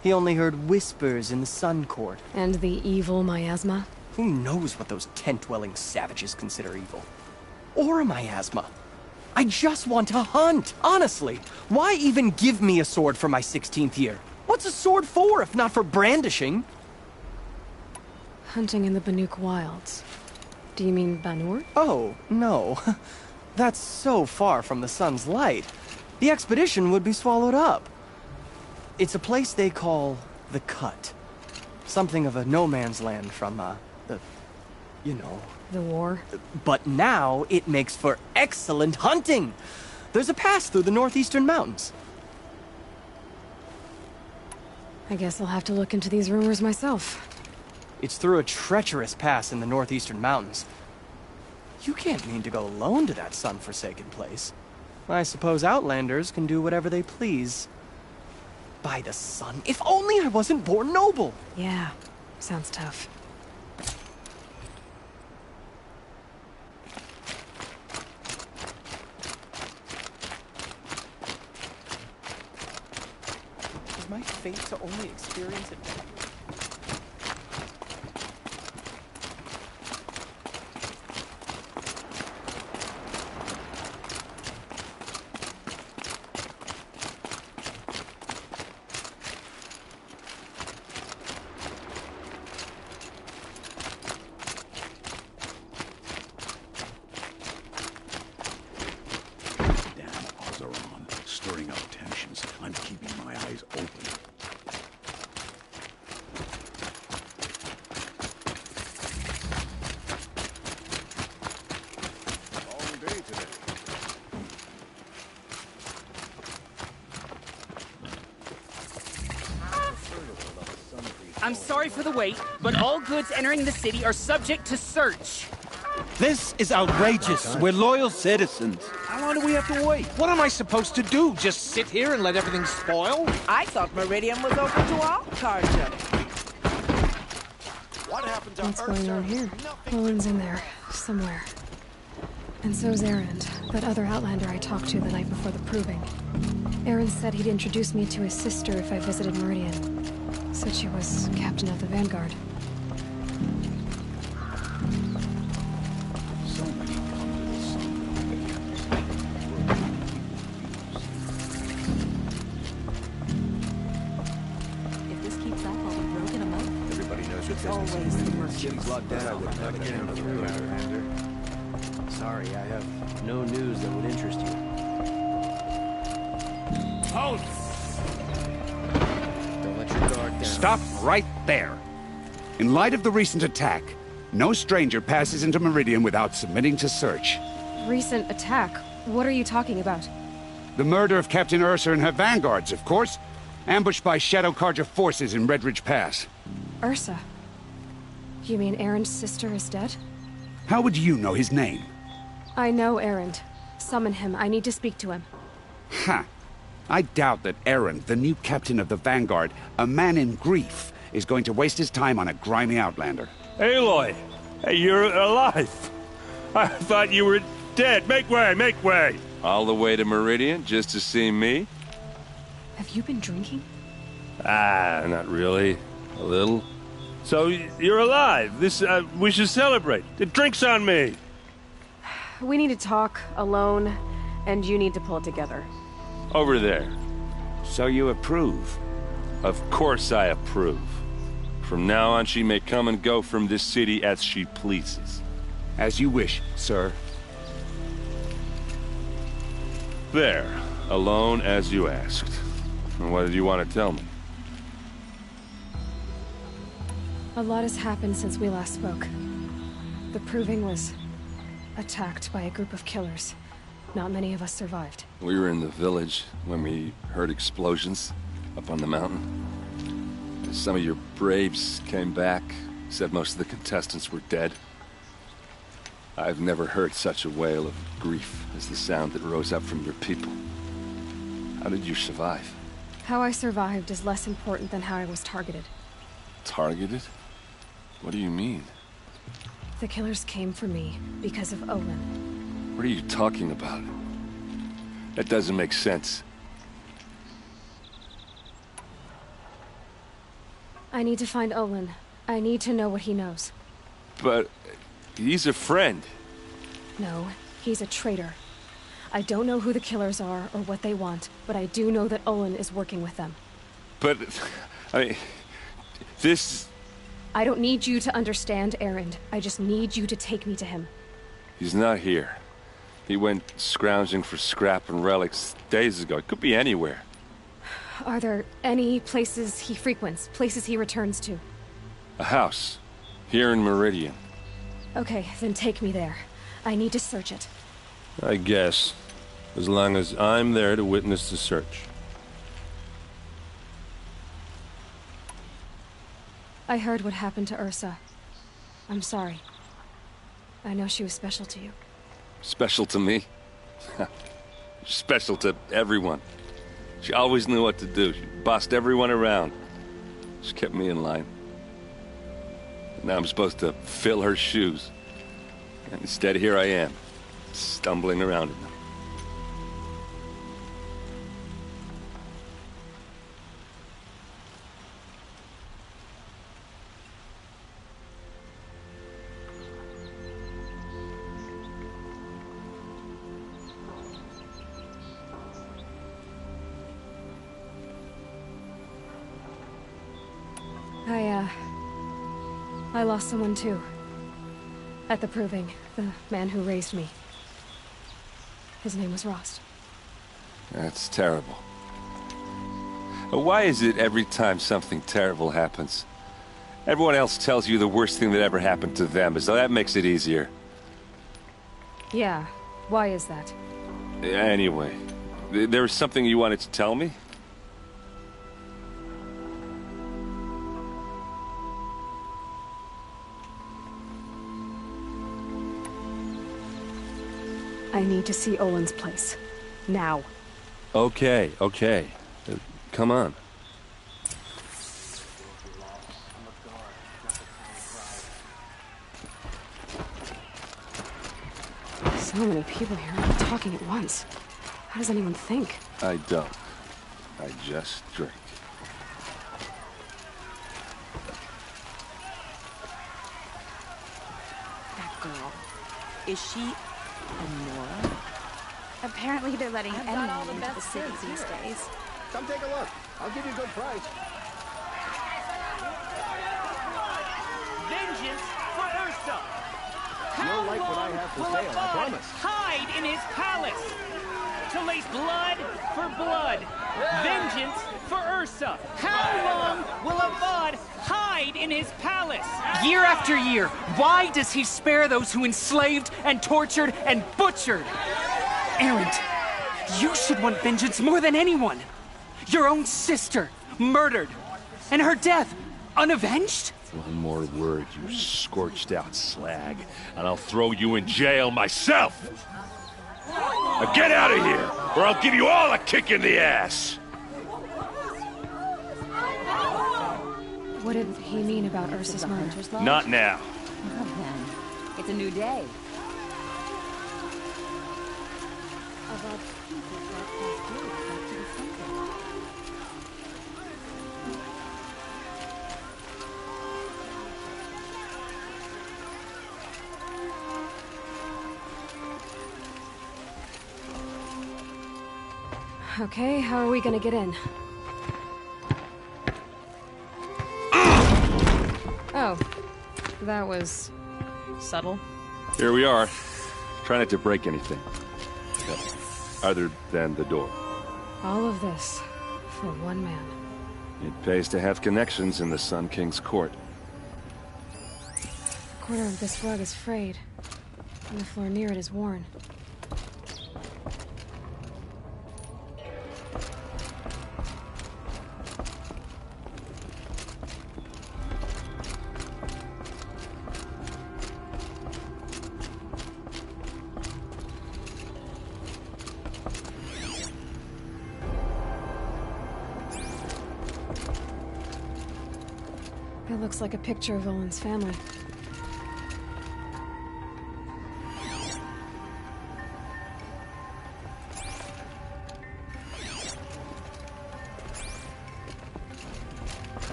He only heard whispers in the Sun Court. And the evil miasma? Who knows what those tent-dwelling savages consider evil? Or a miasma. I just want to hunt, honestly. Why even give me a sword for my 16th year? What's a sword for, if not for brandishing? Hunting in the Banuk Wilds. Do you mean Banur? Oh, no. That's so far from the sun's light. The expedition would be swallowed up. It's a place they call the Cut. Something of a no-man's land from, The war? But now it makes for excellent hunting. There's a pass through the northeastern mountains. I guess I'll have to look into these rumors myself. It's through a treacherous pass in the northeastern mountains. You can't mean to go alone to that sun-forsaken place. I suppose Outlanders can do whatever they please. By the sun, if only I wasn't born noble! Yeah, sounds tough. Is my fate to only experience it? Stirring up tensions. I'm keeping my eyes open. Long day today. I'm sorry for the wait, but all goods entering the city are subject to search. This is outrageous. We're loyal citizens. How long do we have to wait? What am I supposed to do? Just sit here and let everything spoil? I thought Meridian was open to all carja. What happened to What's going on here? Olin's in there, somewhere. And so's Erend, that other Outlander I talked to the night before the proving. Erend said he'd introduce me to his sister if I visited Meridian. Said she was captain of the Vanguard. Sorry, I have no news that would interest you. Halt! Don't let your guard down. Stop right there. In light of the recent attack, no stranger passes into Meridian without submitting to search. Recent attack? What are you talking about? The murder of Captain Ursa and her vanguards, of course. Ambushed by Shadow Carja forces in Redridge Pass. Ursa? You mean Erend's sister is dead? How would you know his name? I know Erend. Summon him. I need to speak to him. Ha! I doubt that Erend, the new captain of the Vanguard, a man in grief, is going to waste his time on a grimy outlander. Aloy! Hey, you're alive! I thought you were dead. Make way, make way! All the way to Meridian just to see me? Have you been drinking? Ah, not really. A little. So, you're alive. We should celebrate. The drink's on me. We need to talk, alone, and you need to pull it together. Over there. So you approve? Of course I approve. From now on, she may come and go from this city as she pleases. As you wish, sir. There. Alone as you asked. And what did you want to tell me? A lot has happened since we last spoke. The Proving was attacked by a group of killers. Not many of us survived. We were in the village when we heard explosions up on the mountain. Some of your braves came back, said most of the contestants were dead. I've never heard such a wail of grief as the sound that rose up from your people. How did you survive? How I survived is less important than how I was targeted. Targeted? What do you mean? The killers came for me because of Olin. What are you talking about? That doesn't make sense. I need to find Olin. I need to know what he knows. But he's a friend. No, he's a traitor. I don't know who the killers are or what they want, but I do know that Olin is working with them. But, I mean, this... I don't need you to understand, Erend. I just need you to take me to him. He's not here. He went scrounging for scrap and relics days ago. It could be anywhere. Are there any places he frequents, places he returns to? A house. Here in Meridian. Okay, then take me there. I need to search it. I guess. As long as I'm there to witness the search. I heard what happened to Ursa. I'm sorry. I know she was special to you. Special to me? Special to everyone. She always knew what to do. She bossed everyone around. She kept me in line. And now I'm supposed to fill her shoes. And instead, here I am, stumbling around in them. I lost someone too. At the Proving, the man who raised me. His name was Rost. That's terrible. Why is it every time something terrible happens, everyone else tells you the worst thing that ever happened to them, as though that makes it easier? Yeah, why is that? Anyway, there was something you wanted to tell me? I need to see Olin's place. Now. Okay. Come on. So many people here, all talking at once. How does anyone think? I don't. I just drink. That girl. Is she a Nora? Apparently they're letting anyone into the city these days. Come take a look. I'll give you a good price. Vengeance for Ursa! You'll like what I have to say, I promise. Hide in his palace! To lace blood for blood! Vengeance for Ursa! How long will Avad hide in his palace? Year after year, why does he spare those who enslaved and tortured and butchered? Erend, you should want vengeance more than anyone. Your own sister, murdered, and her death, unavenged? One more word, you scorched out slag, and I'll throw you in jail myself! Now get out of here, or I'll give you all a kick in the ass! What did he mean about Ursa's murder? Not now. Oh, then. It's a new day. Okay, how are we gonna get in? Oh, that was subtle. Here we are. Try not to break anything. Other than the door. All of this for one man. It pays to have connections in the Sun King's court. A corner of this rug is frayed, and the floor near it is worn. It looks like a picture of Olin's family.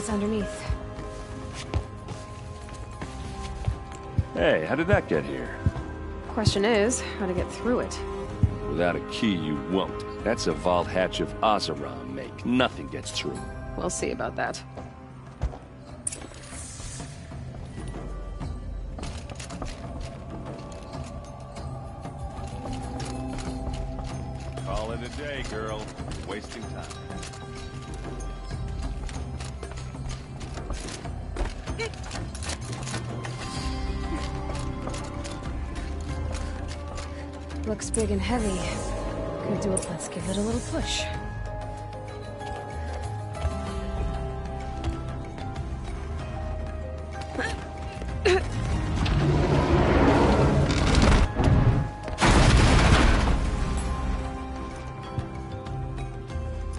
Underneath. Hey, how did that get here? Question is, how to get through it. Without a key, you won't. That's a vault hatch of Azeram make. Nothing gets through. We'll see about that. Call it a day, girl. Wasting time. Looks big and heavy. Could do it. Let's give it a little push.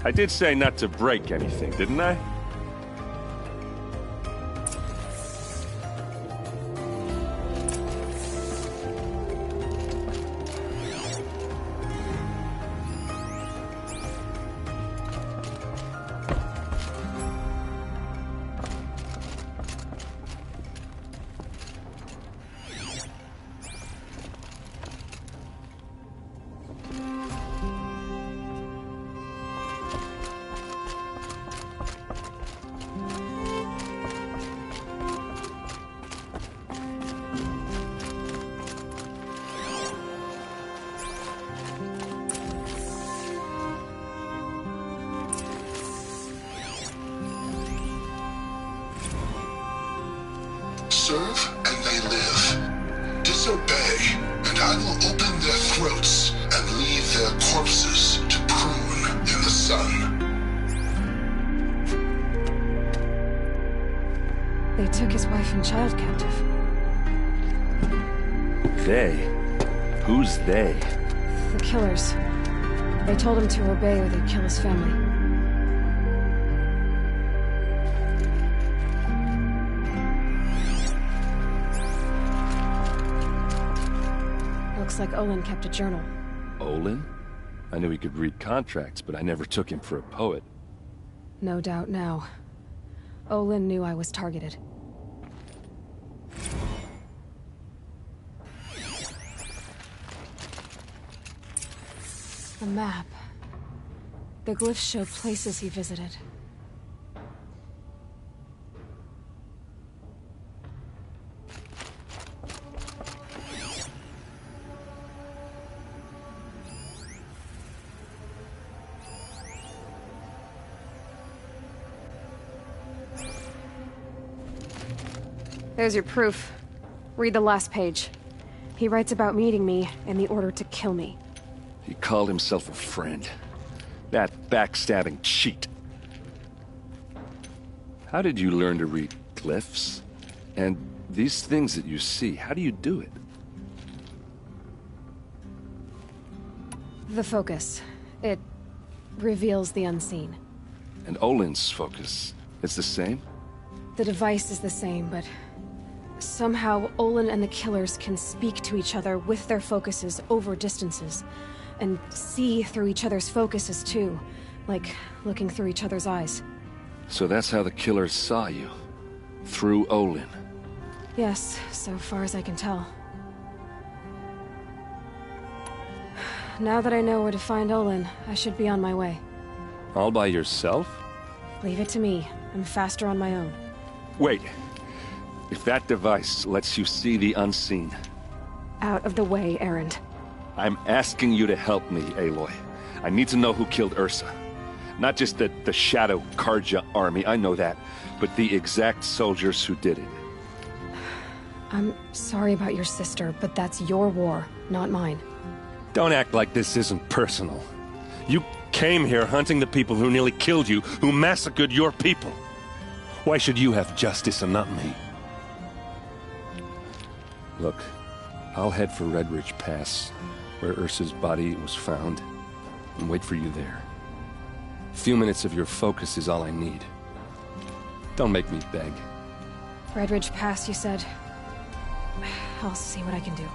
I did say not to break anything, didn't I? Serve and they live. Disobey, and I will open their throats and leave their corpses to prune in the sun. They took his wife and child captive. They? Who's they? The killers. They told him to obey or they'd kill his family. Looks like Olin kept a journal. Olin? I knew he could read contracts, but I never took him for a poet. No doubt now. Olin knew I was targeted. A map. The glyphs show places he visited. There's your proof. Read the last page. He writes about meeting me and the order to kill me. He called himself a friend. That backstabbing cheat. How did you learn to read glyphs? And these things that you see, how do you do it? The focus. It reveals the unseen. And Olin's focus, it's the same? The device is the same, but somehow Olin and the killers can speak to each other with their focuses over distances. And see through each other's focuses, too. Like looking through each other's eyes. So that's how the killers saw you? Through Olin? Yes, so far as I can tell. Now that I know where to find Olin, I should be on my way. All by yourself? Leave it to me. I'm faster on my own. Wait. If that device lets you see the unseen... Out of the way, Erend. I'm asking you to help me, Aloy. I need to know who killed Ursa. Not just the Shadow Karja army, I know that, but the exact soldiers who did it. I'm sorry about your sister, but that's your war, not mine. Don't act like this isn't personal. You came here hunting the people who nearly killed you, who massacred your people. Why should you have justice and not me? Look, I'll head for Red Ridge Pass, where Ursa's body was found, and wait for you there. A few minutes of your focus is all I need. Don't make me beg. Red Ridge Pass, you said. I'll see what I can do.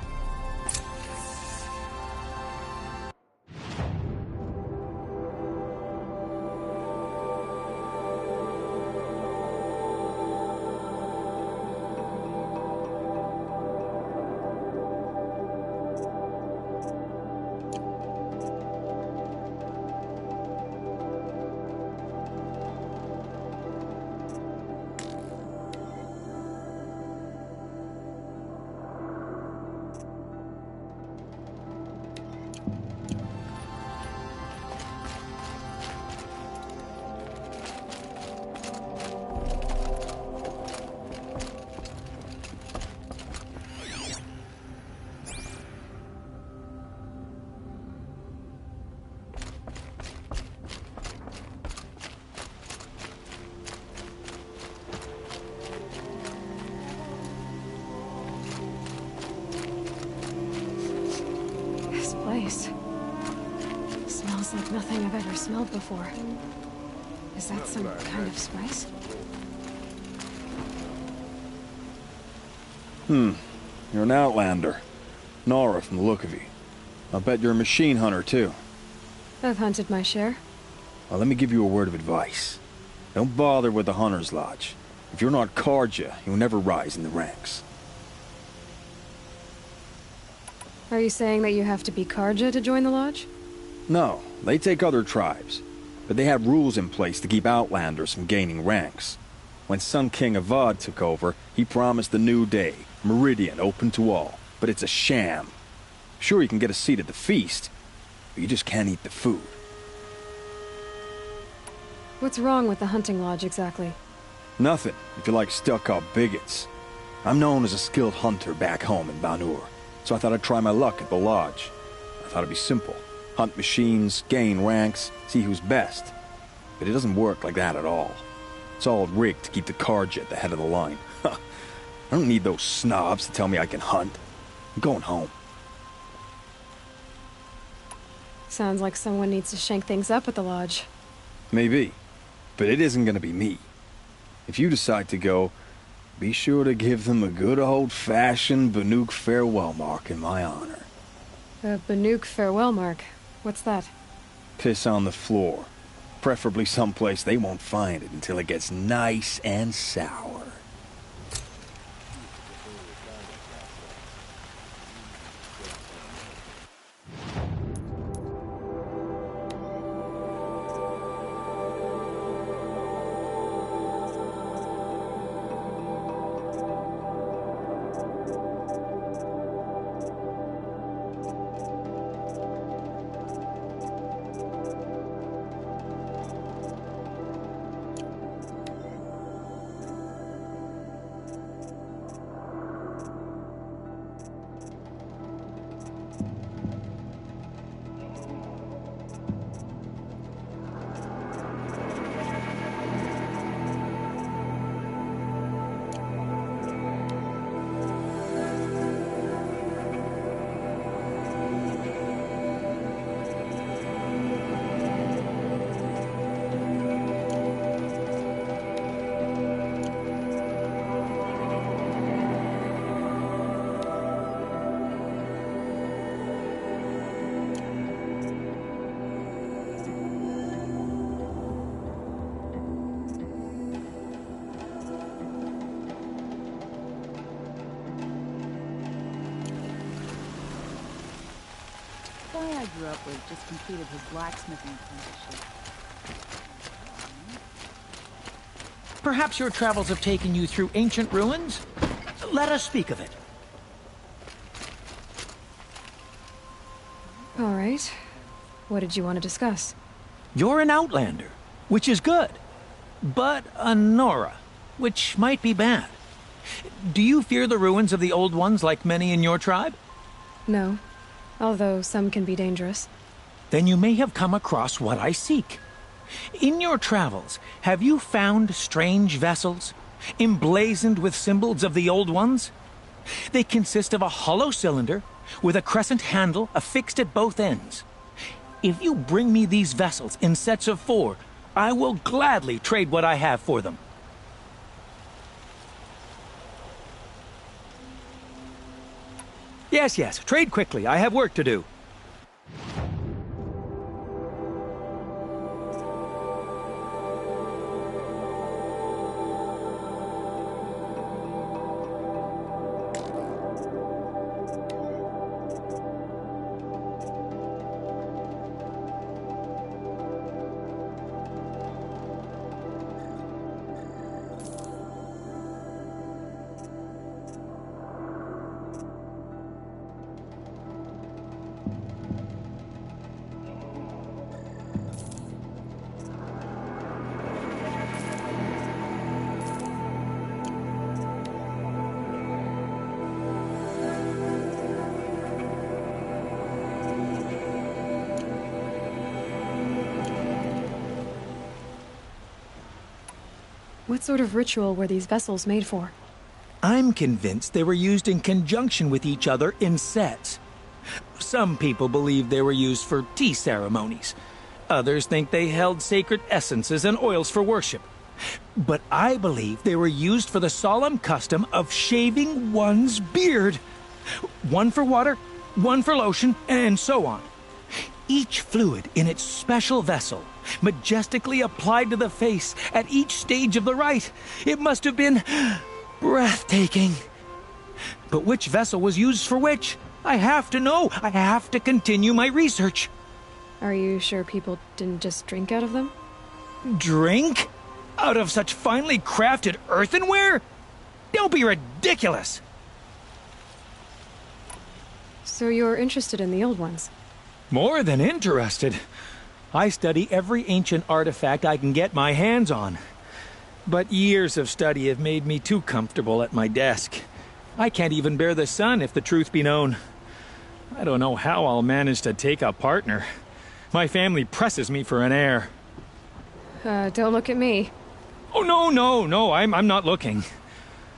Smells like nothing I've ever smelled before. Is that some kind of spice? You're an outlander. Nora from the look of you. I bet you're a machine hunter, too. I've hunted my share. Well, let me give you a word of advice. Don't bother with the Hunter's Lodge. If you're not Karja, you'll never rise in the ranks. Are you saying that you have to be Karja to join the lodge? No, they take other tribes. But they have rules in place to keep outlanders from gaining ranks. When Sun King Avad took over, he promised a new day, Meridian open to all. But it's a sham. Sure, you can get a seat at the feast, but you just can't eat the food. What's wrong with the hunting lodge exactly? Nothing, if you like stuck-up bigots. I'm known as a skilled hunter back home in Banur, so I thought I'd try my luck at the lodge. I thought it'd be simple. Hunt machines, gain ranks, see who's best. But it doesn't work like that at all. It's all rigged to keep the Karja at the head of the line. I don't need those snobs to tell me I can hunt. I'm going home. Sounds like someone needs to shake things up at the lodge. Maybe, but it isn't gonna be me. If you decide to go, be sure to give them a good old-fashioned Banuk farewell mark in my honor. A Banuk farewell mark? What's that? Piss on the floor. Preferably someplace they won't find it until it gets nice and sour. I grew up with just completed his blacksmithing apprenticeship. Perhaps your travels have taken you through ancient ruins? Let us speak of it. All right. What did you want to discuss? You're an outlander, which is good. But a Nora, which might be bad. Do you fear the ruins of the Old Ones like many in your tribe? No, although some can be dangerous. Then you may have come across what I seek. In your travels, have you found strange vessels, emblazoned with symbols of the Old Ones? They consist of a hollow cylinder with a crescent handle affixed at both ends. If you bring me these vessels in sets of 4, I will gladly trade what I have for them. Yes, yes, trade quickly. I have work to do. What sort of ritual were these vessels made for? I'm convinced they were used in conjunction with each other in sets. Some people believe they were used for tea ceremonies. Others think they held sacred essences and oils for worship. But I believe they were used for the solemn custom of shaving one's beard. One for water, one for lotion, and so on. Each fluid in its special vessel, majestically applied to the face at each stage of the rite. It must have been breathtaking. But which vessel was used for which? I have to know. I have to continue my research. Are you sure people didn't just drink out of them? Drink? Out of such finely crafted earthenware? Don't be ridiculous! So you're interested in the old ones? More than interested. I study every ancient artifact I can get my hands on. But years of study have made me too comfortable at my desk. I can't even bear the sun, if the truth be known. I don't know how I'll manage to take a partner. My family presses me for an heir. Don't look at me. Oh, no, I'm not looking.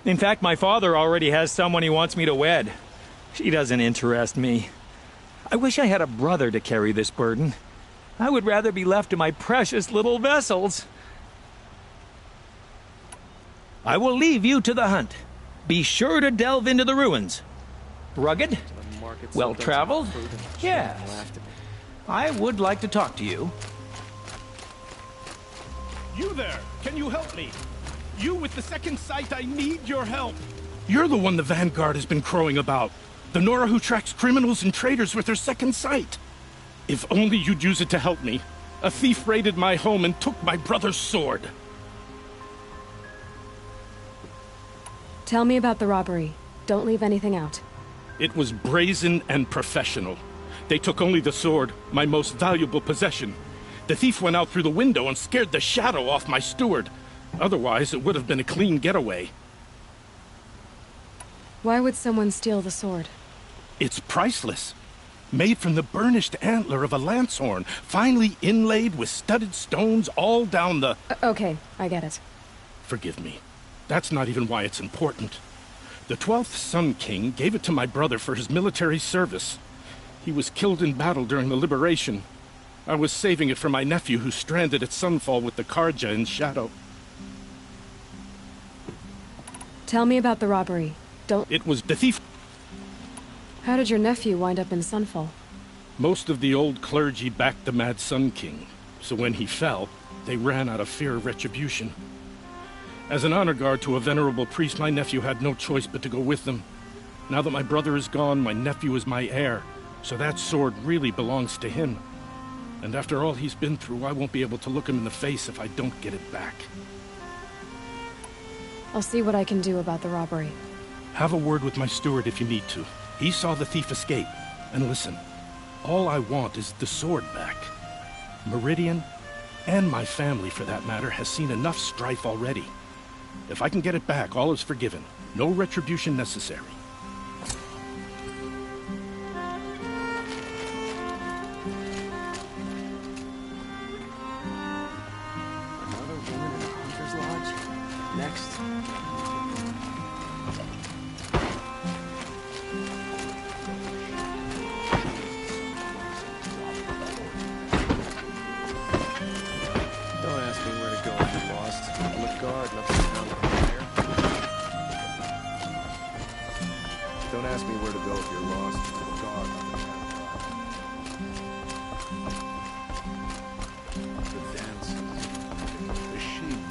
In fact, my father already has someone he wants me to wed. She doesn't interest me. I wish I had a brother to carry this burden. I would rather be left to my precious little vessels. I will leave you to the hunt. Be sure to delve into the ruins. Rugged? Well-traveled? Yes. I would like to talk to you. You there! Can you help me? You with the second sight, I need your help! You're the one the Vanguard has been crowing about. The Nora who tracks criminals and traitors with her second sight. If only you'd use it to help me. A thief raided my home and took my brother's sword. Tell me about the robbery. Don't leave anything out. It was brazen and professional. They took only the sword, my most valuable possession. The thief went out through the window and scared the shadow off my steward. Otherwise, it would have been a clean getaway. Why would someone steal the sword? It's priceless. Made from the burnished antler of a lancehorn, finely inlaid with studded stones all down the... Okay, I get it. Forgive me. That's not even why it's important. The 12th Sun King gave it to my brother for his military service. He was killed in battle during the liberation. I was saving it for my nephew who's stranded at Sunfall with the Karja in Shadow. Tell me about the robbery. Don't... It was the thief... How did your nephew wind up in Sunfall? Most of the old clergy backed the Mad Sun King, so when he fell, they ran out of fear of retribution. As an honor guard to a venerable priest, my nephew had no choice but to go with them. Now that my brother is gone, my nephew is my heir, so that sword really belongs to him. And after all he's been through, I won't be able to look him in the face if I don't get it back. I'll see what I can do about the robbery. Have a word with my steward if you need to. He saw the thief escape. And listen, all I want is the sword back. Meridian, and my family for that matter, has seen enough strife already. If I can get it back, all is forgiven. No retribution necessary. Another woman in a hunter's lodge? Next. Don't ask me where to go if you're lost. I'm a guard, nothing found up there. Don't ask me where to go if you're lost. I'm a guard, The dances, the sheep,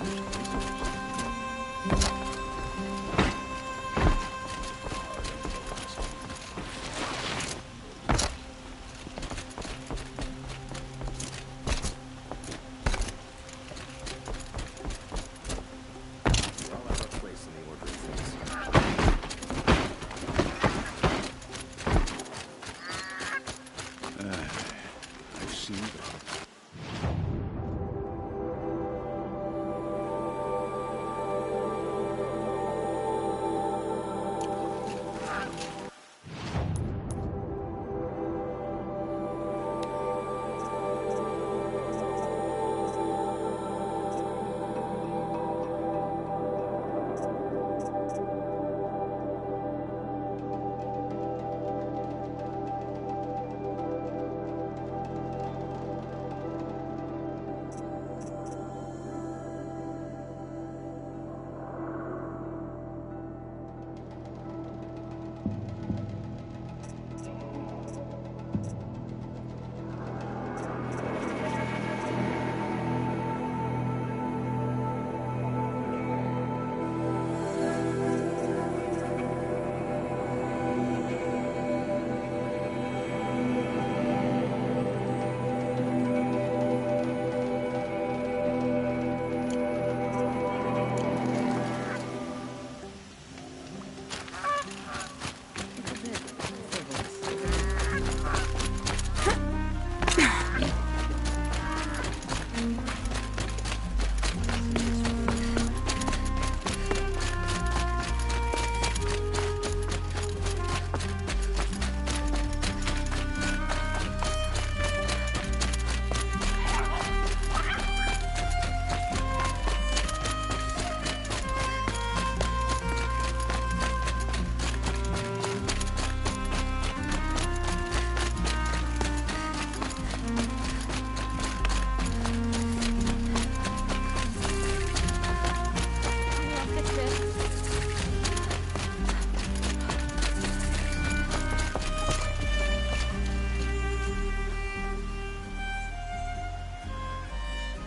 We all have our place in the order of things. I've seen that.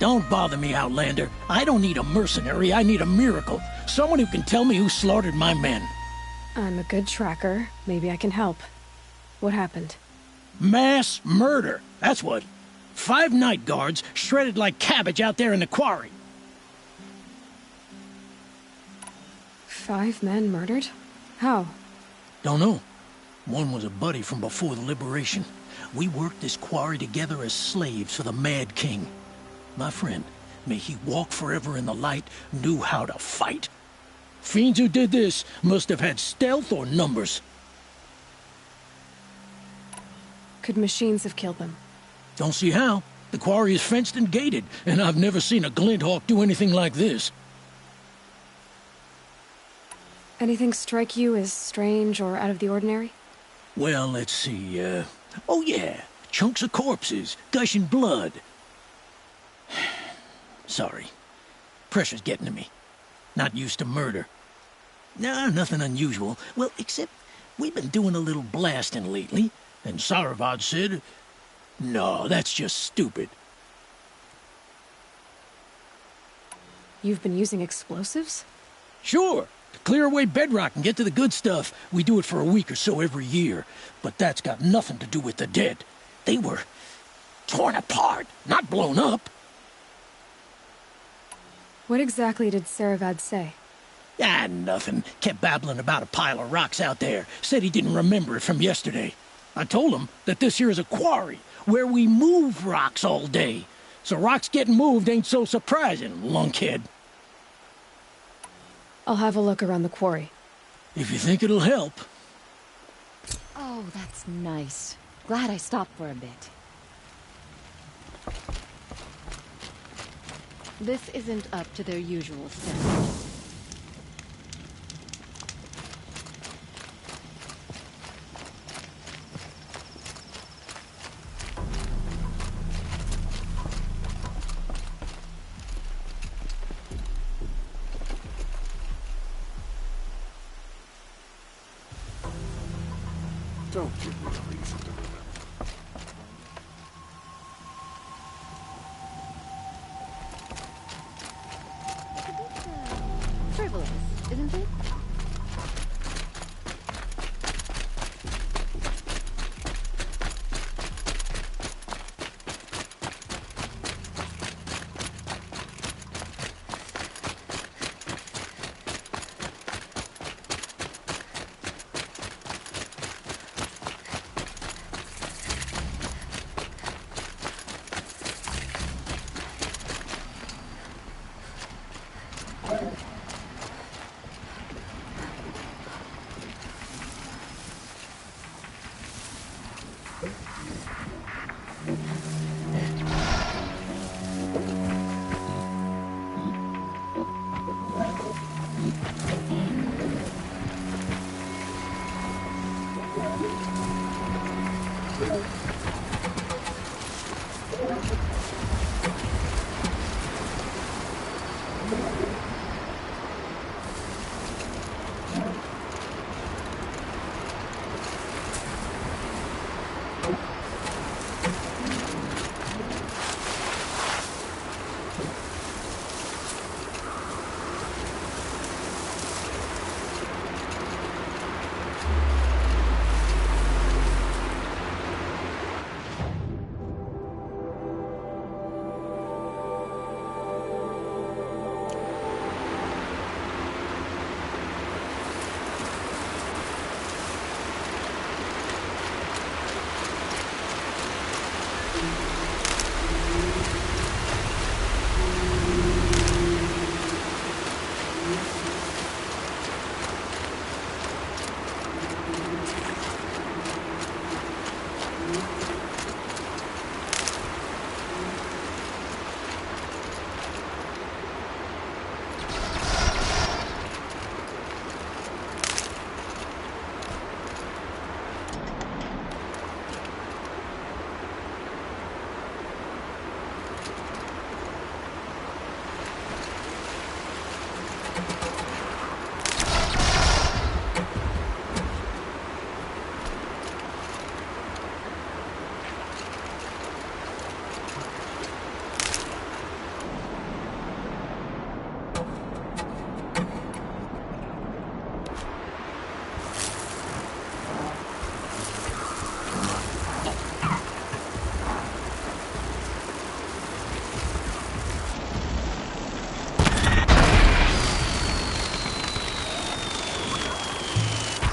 Don't bother me, Outlander. I don't need a mercenary, I need a miracle. Someone who can tell me who slaughtered my men. I'm a good tracker. Maybe I can help. What happened? Mass murder, that's what. 5 night guards shredded like cabbage out there in the quarry. 5 men murdered? How? Don't know. One was a buddy from before the liberation. We worked this quarry together as slaves for the Mad King. My friend, may he walk forever in the light, knew how to fight. Fiends who did this must have had stealth or numbers. Could machines have killed them? Don't see how. The quarry is fenced and gated, and I've never seen a Glinthawk do anything like this. Anything strike you as strange or out of the ordinary? Well, let's see, oh yeah, chunks of corpses, gushing blood. Sorry. Pressure's getting to me. Not used to murder. Nah, nothing unusual. Well, except we've been doing a little blasting lately, and Saravad said, no, that's just stupid. You've been using explosives? Sure. To clear away bedrock and get to the good stuff, we do it for a week or so every year. But that's got nothing to do with the dead. They were torn apart, not blown up. What exactly did Saravad say? Ah, nothing. Kept babbling about a pile of rocks out there. Said he didn't remember it from yesterday. I told him that this here is a quarry, where we move rocks all day. So rocks getting moved ain't so surprising, lunkhead. I'll have a look around the quarry. If you think it'll help. Oh, that's nice. Glad I stopped for a bit. This isn't up to their usual standards. Don't give me a reason to remember. Frivolous, isn't it?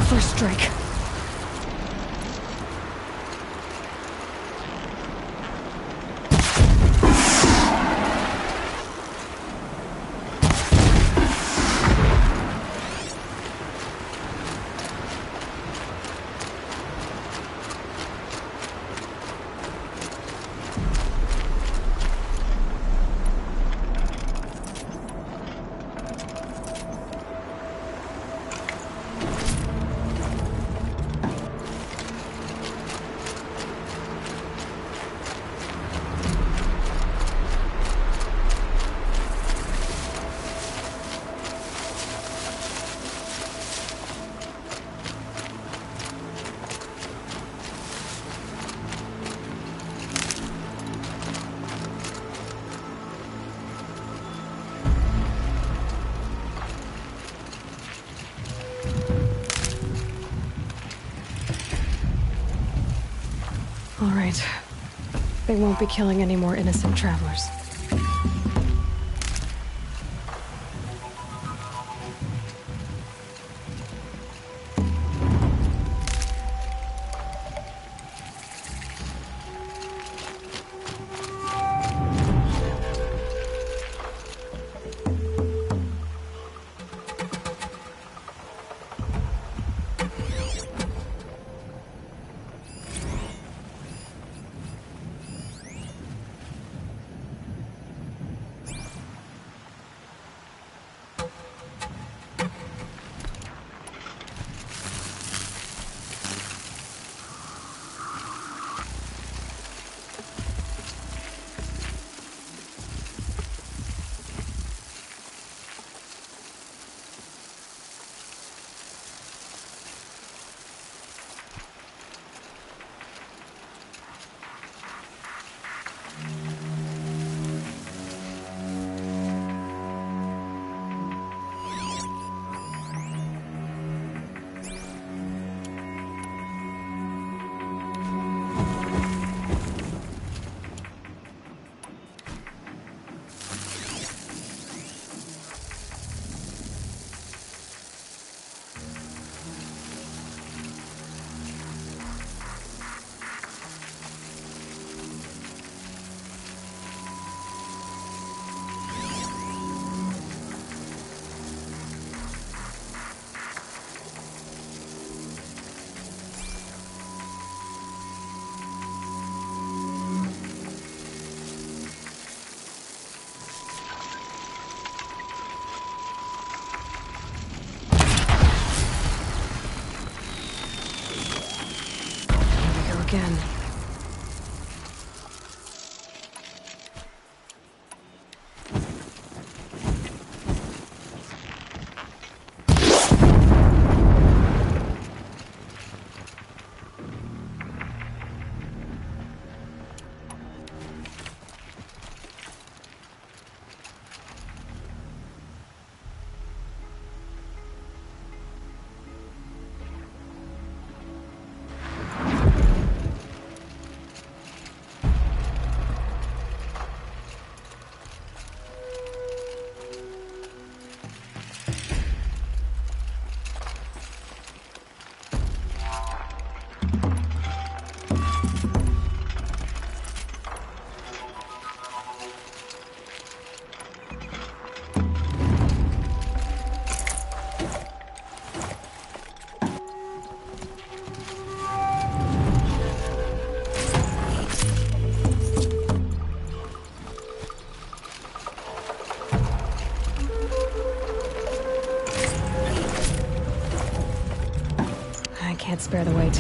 First strike. All right. They won't be killing any more innocent travelers. again. Can't spare the weight.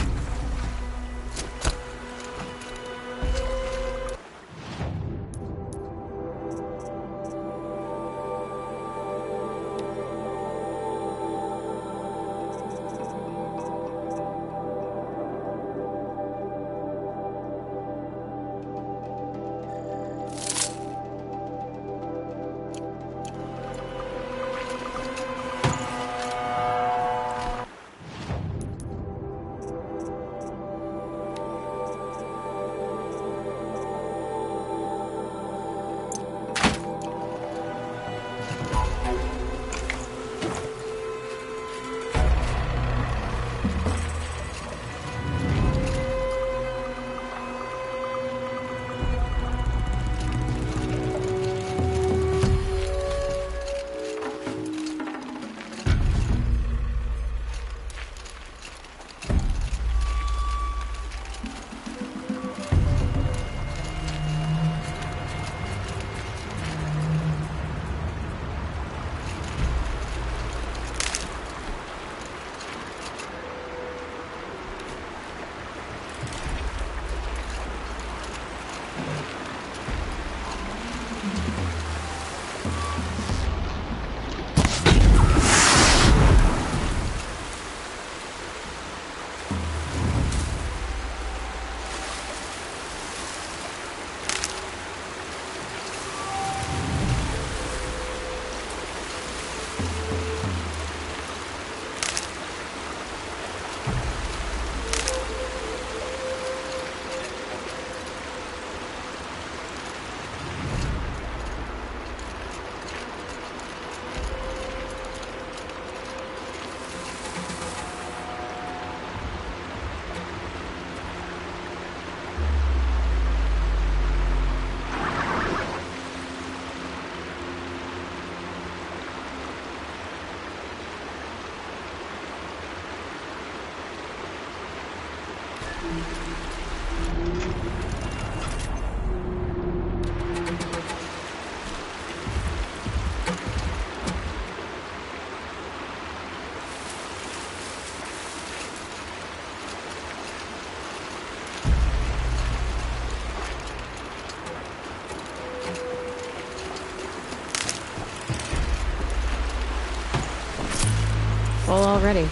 Full already.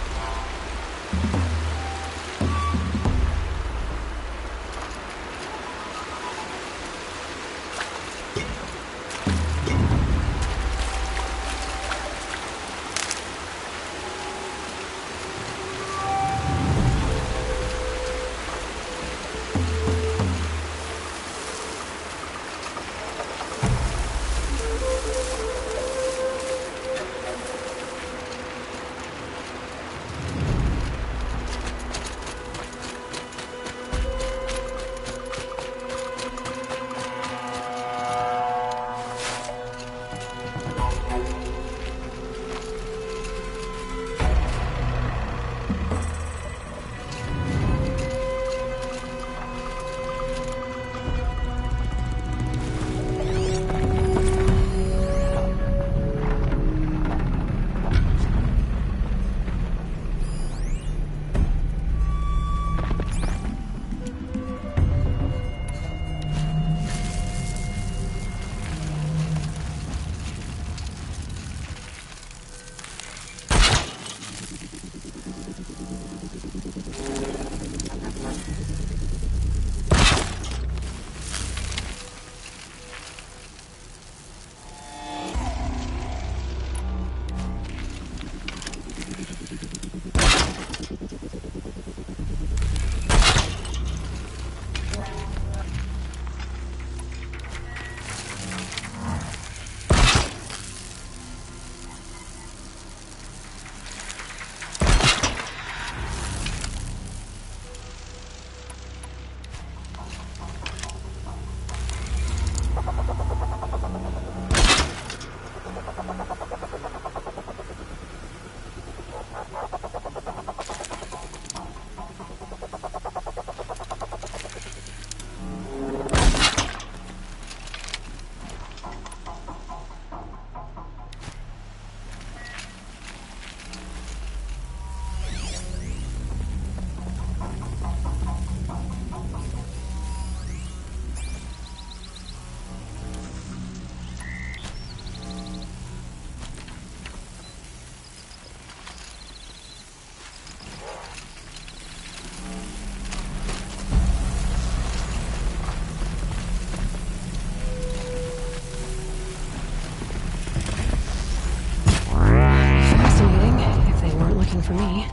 working for me.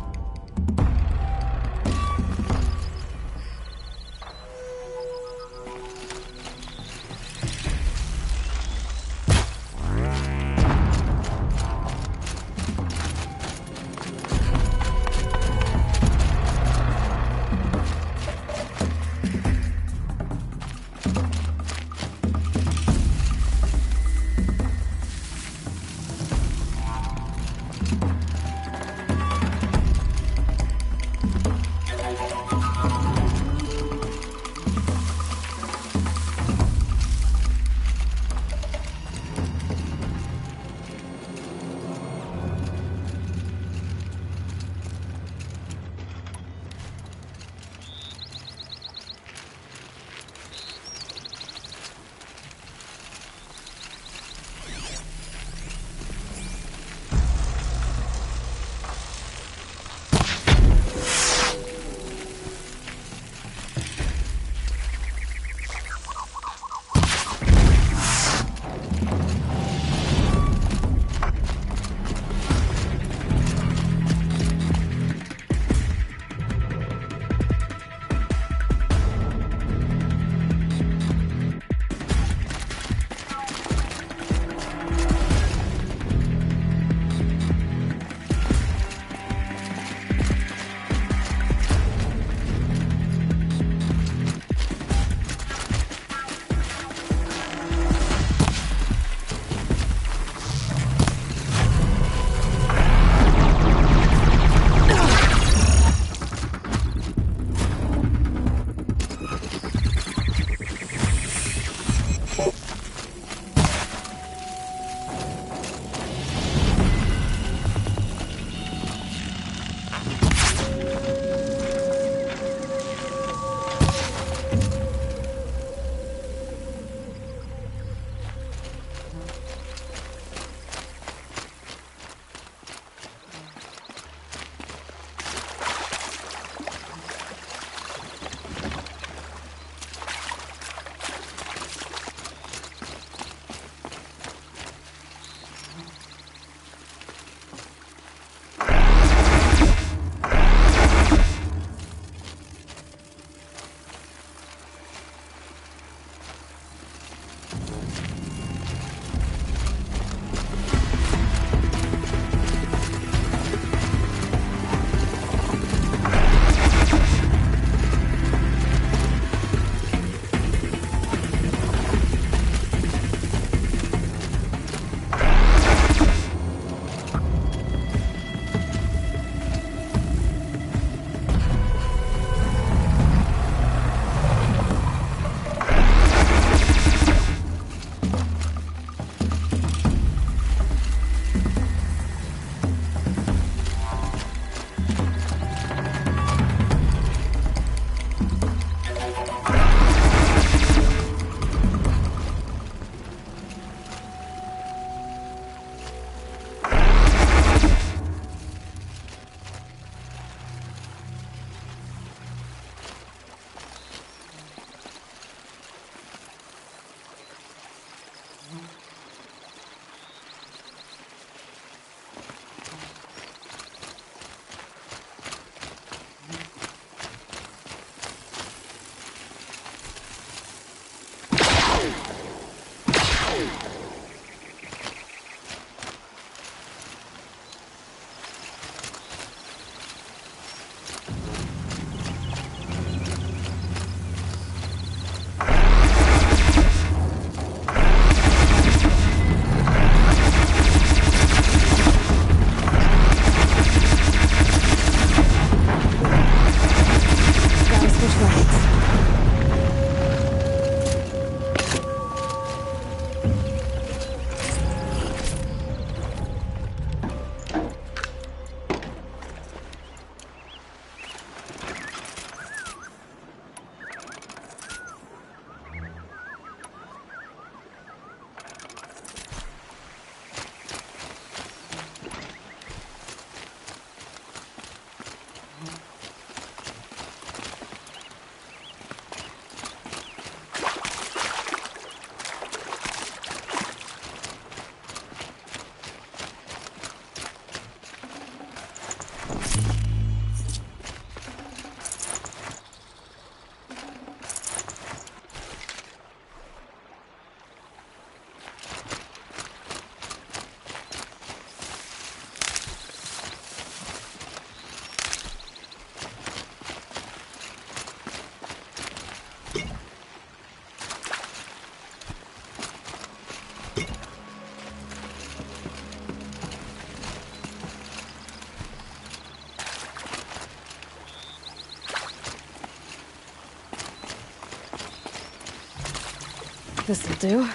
This'll do.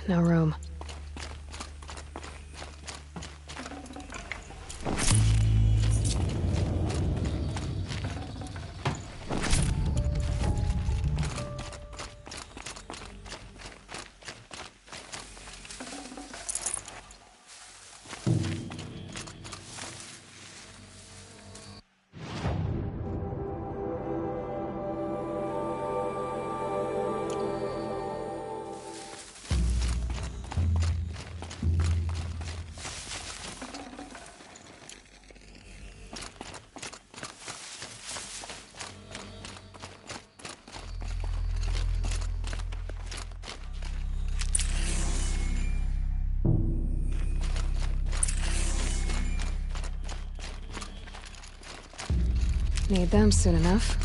No room. Need them soon enough.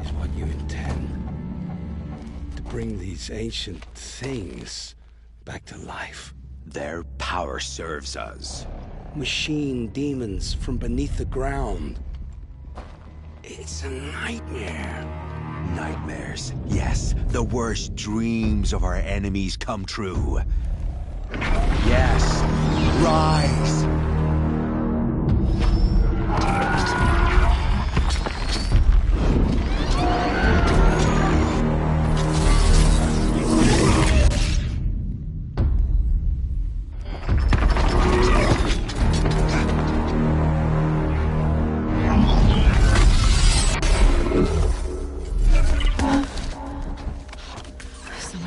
is what you intend. To bring these ancient things back to life. Their power serves us. Machine demons from beneath the ground. It's a nightmare. Nightmares, yes. The worst dreams of our enemies come true. Yes, rise!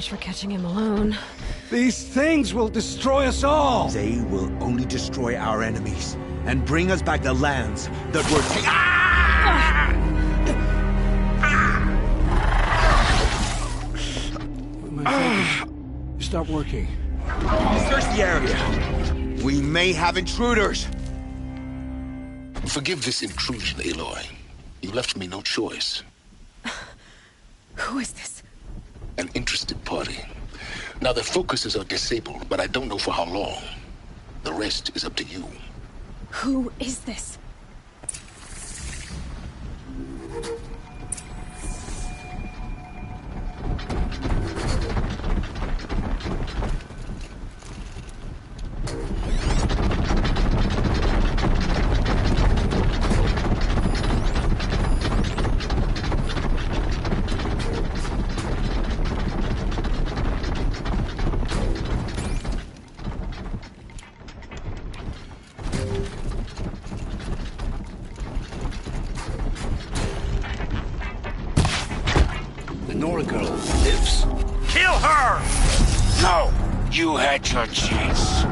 For catching him alone. These things will destroy us all! They will only destroy our enemies and bring us back the lands that were taken. My focus stopped working. Search the area. We may have intruders. Forgive this intrusion, Aloy. You left me no choice. Who is this? An interested party. Now, their focuses are disabled, but I don't know for how long. The rest is up to you. Who is this? You had your chance.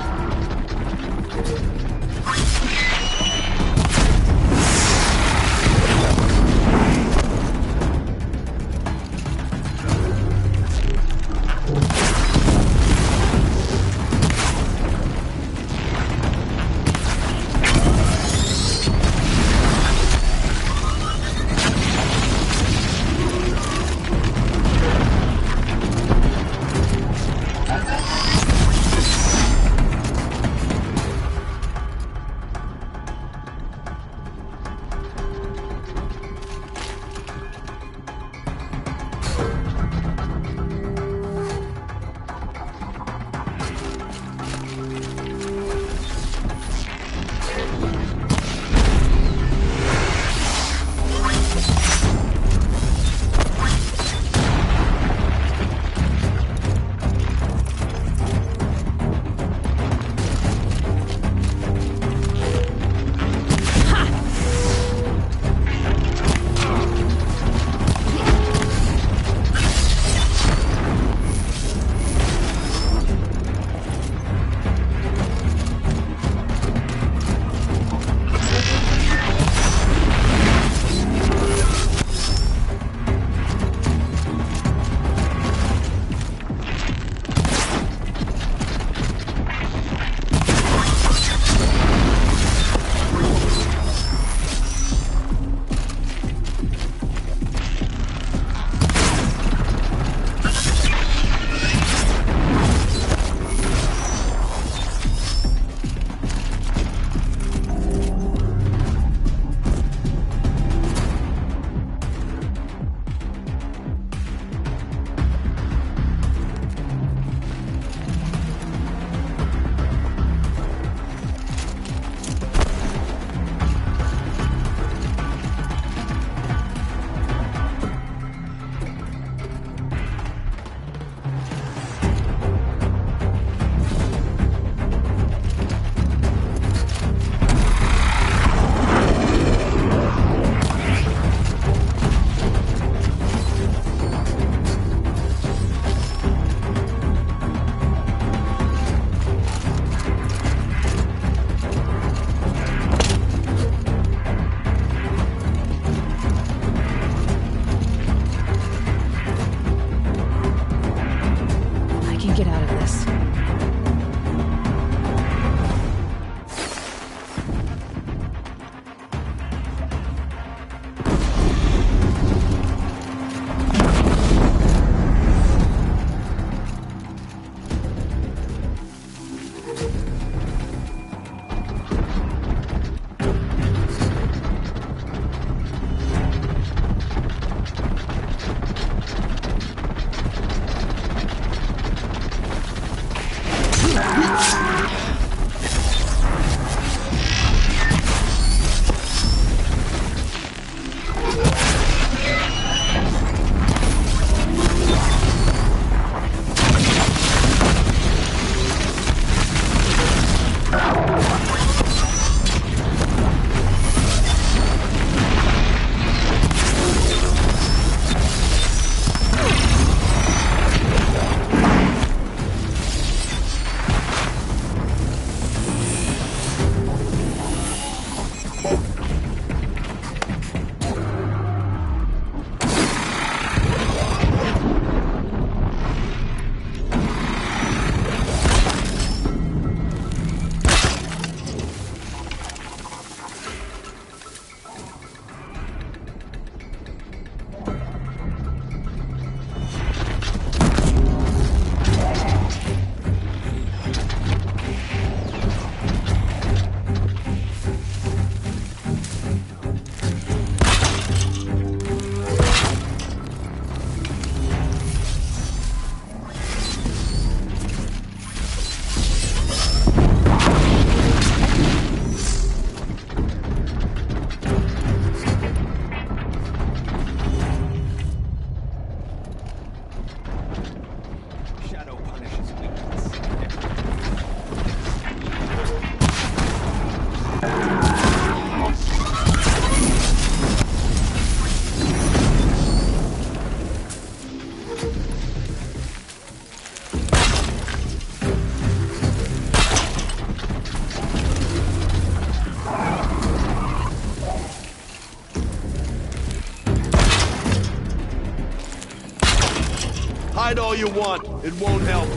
hide all you want. It won't help.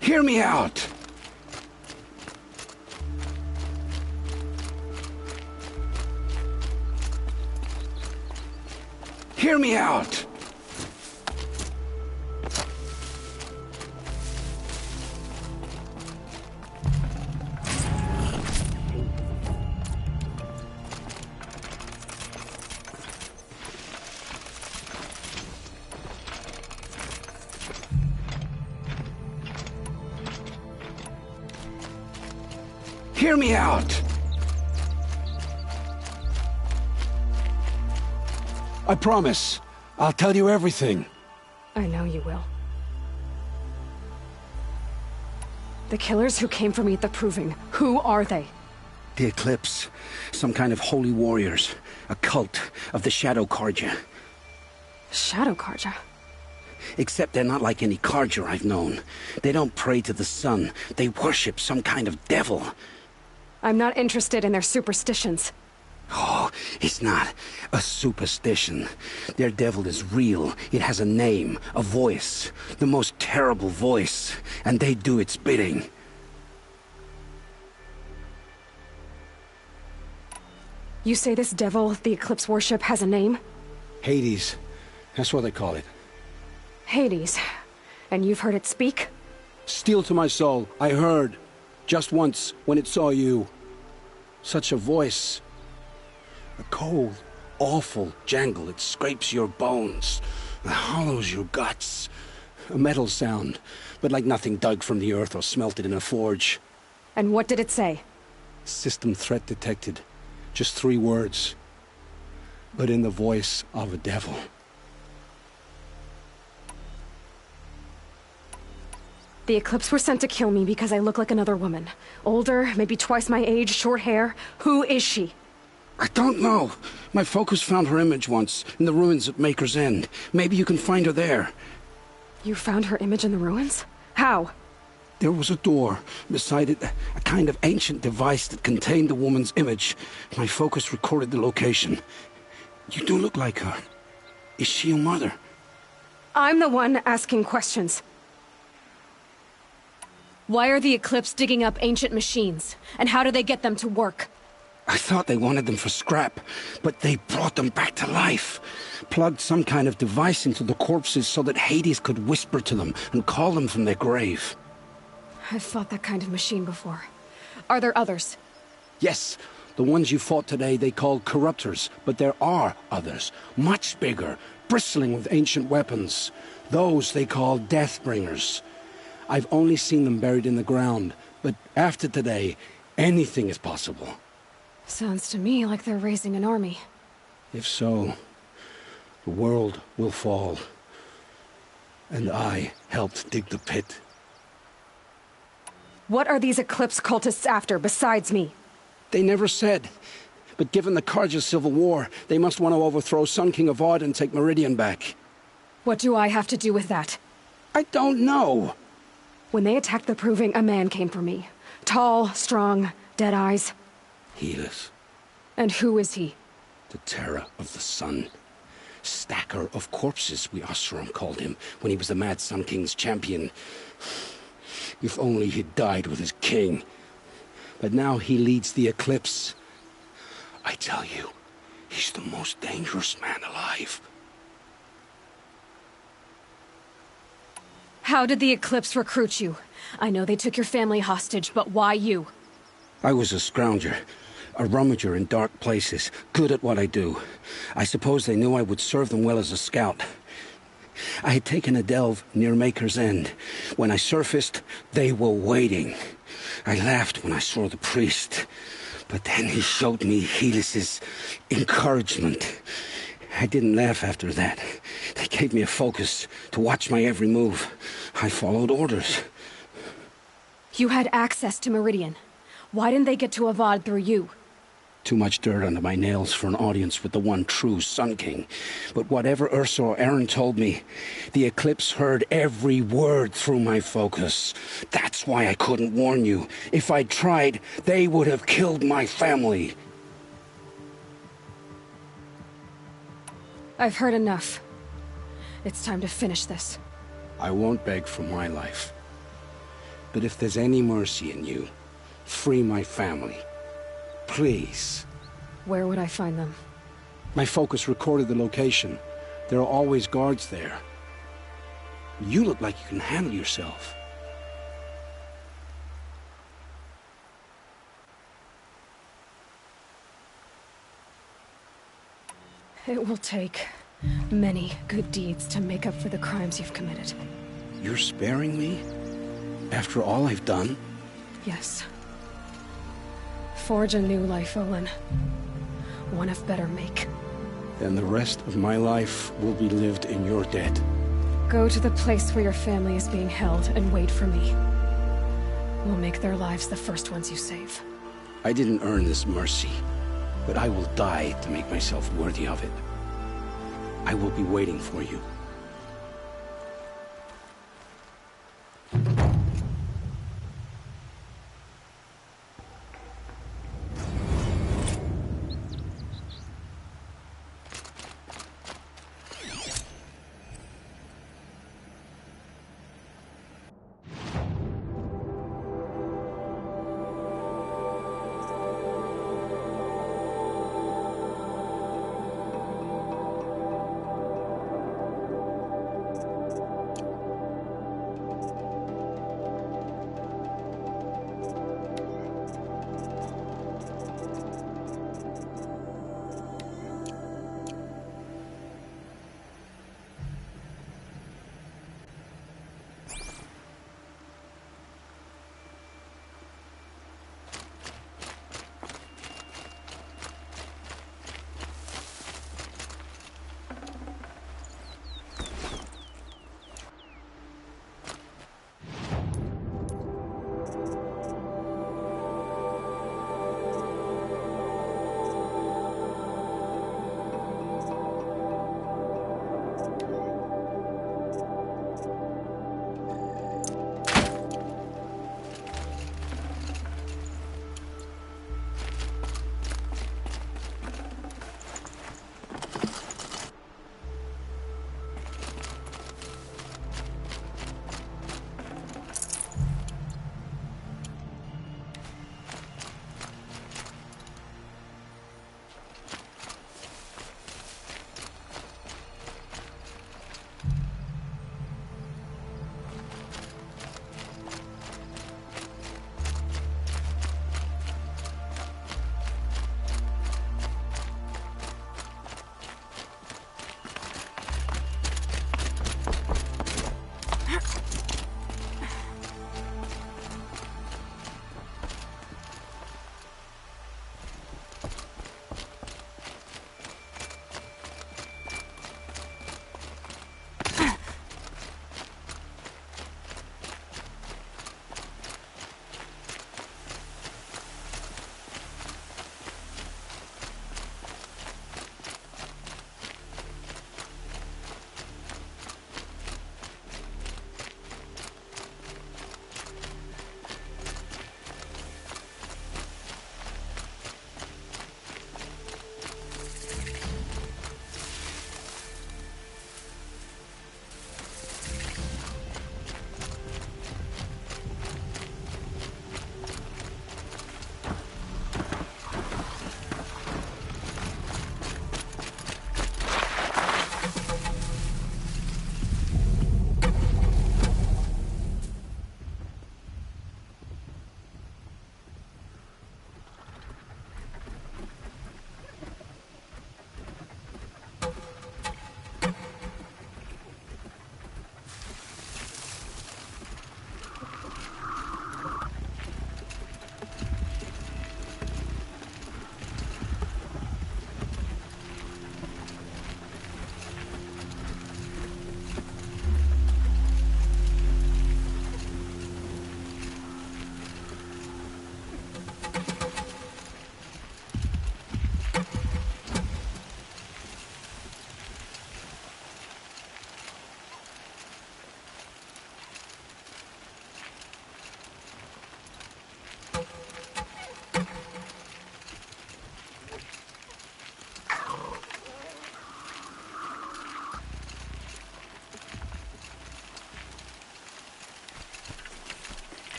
Hear me out! Hear me out! Hear me out! I promise. I'll tell you everything. I know you will. The killers who came for me at the Proving, who are they? The Eclipse. Some kind of holy warriors. A cult of the Shadow Carja. Shadow Carja? Except they're not like any Carja I've known. They don't pray to the sun. They worship some kind of devil. I'm not interested in their superstitions. Oh, it's not a superstition. Their devil is real. It has a name, a voice. The most terrible voice. And they do its bidding. You say this devil the Eclipse worship has a name? Hades. That's what they call it. Hades. And you've heard it speak? Steel to my soul. I heard. Just once, when it saw you. Such a voice. A cold, awful jangle. It scrapes your bones. It hollows your guts. A metal sound, but like nothing dug from the earth or smelted in a forge. And what did it say? System threat detected. Just 3 words. But in the voice of a devil. The Eclipse were sent to kill me because I look like another woman. Older, maybe twice my age, short hair. Who is she? I don't know. My focus found her image once, in the ruins at Maker's End. Maybe you can find her there. You found her image in the ruins? How? There was a door. Beside it, a kind of ancient device that contained the woman's image. My focus recorded the location. You do look like her. Is she your mother? I'm the one asking questions. Why are the Eclipse digging up ancient machines? And how do they get them to work? I thought they wanted them for scrap, but they brought them back to life. Plugged some kind of device into the corpses so that Hades could whisper to them and call them from their grave. I've fought that kind of machine before. Are there others? Yes, the ones you fought today they called corruptors, but there are others, much bigger, bristling with ancient weapons. Those they call Deathbringers. I've only seen them buried in the ground, but after today, anything is possible. Sounds to me like they're raising an army. If so, the world will fall. And I helped dig the pit. What are these Eclipse cultists after, besides me? They never said. But given the Carja civil war, they must want to overthrow Sun King Avad and take Meridian back. What do I have to do with that? I don't know. When they attacked the Proving, a man came for me. Tall, strong, dead eyes. Helis. And who is he? The Terror of the Sun. Stacker of corpses, we Oseram called him, when he was the Mad Sun King's champion. If only he'd died with his king. But now he leads the Eclipse. I tell you, he's the most dangerous man alive. How did the Eclipse recruit you? I know they took your family hostage, but why you? I was a scrounger, a rummager in dark places, good at what I do. I suppose they knew I would serve them well as a scout. I had taken a delve near Maker's End. When I surfaced, they were waiting. I laughed when I saw the priest, but then he showed me Helis's encouragement. I didn't laugh after that. They gave me a focus to watch my every move. I followed orders. You had access to Meridian. Why didn't they get to Avad through you? Too much dirt under my nails for an audience with the one true Sun King. But whatever Ursa or Aaron told me, the Eclipse heard every word through my focus. That's why I couldn't warn you. If I'd tried, they would have killed my family. I've heard enough. It's time to finish this. I won't beg for my life. But if there's any mercy in you, free my family. Please. Where would I find them? My focus recorded the location. There are always guards there. You look like you can handle yourself. It will take many good deeds to make up for the crimes you've committed. You're sparing me? After all I've done? Yes. Forge a new life, Olin. One of better make. Then the rest of my life will be lived in your debt. Go to the place where your family is being held and wait for me. We'll make their lives the first ones you save. I didn't earn this mercy, but I will die to make myself worthy of it. I will be waiting for you.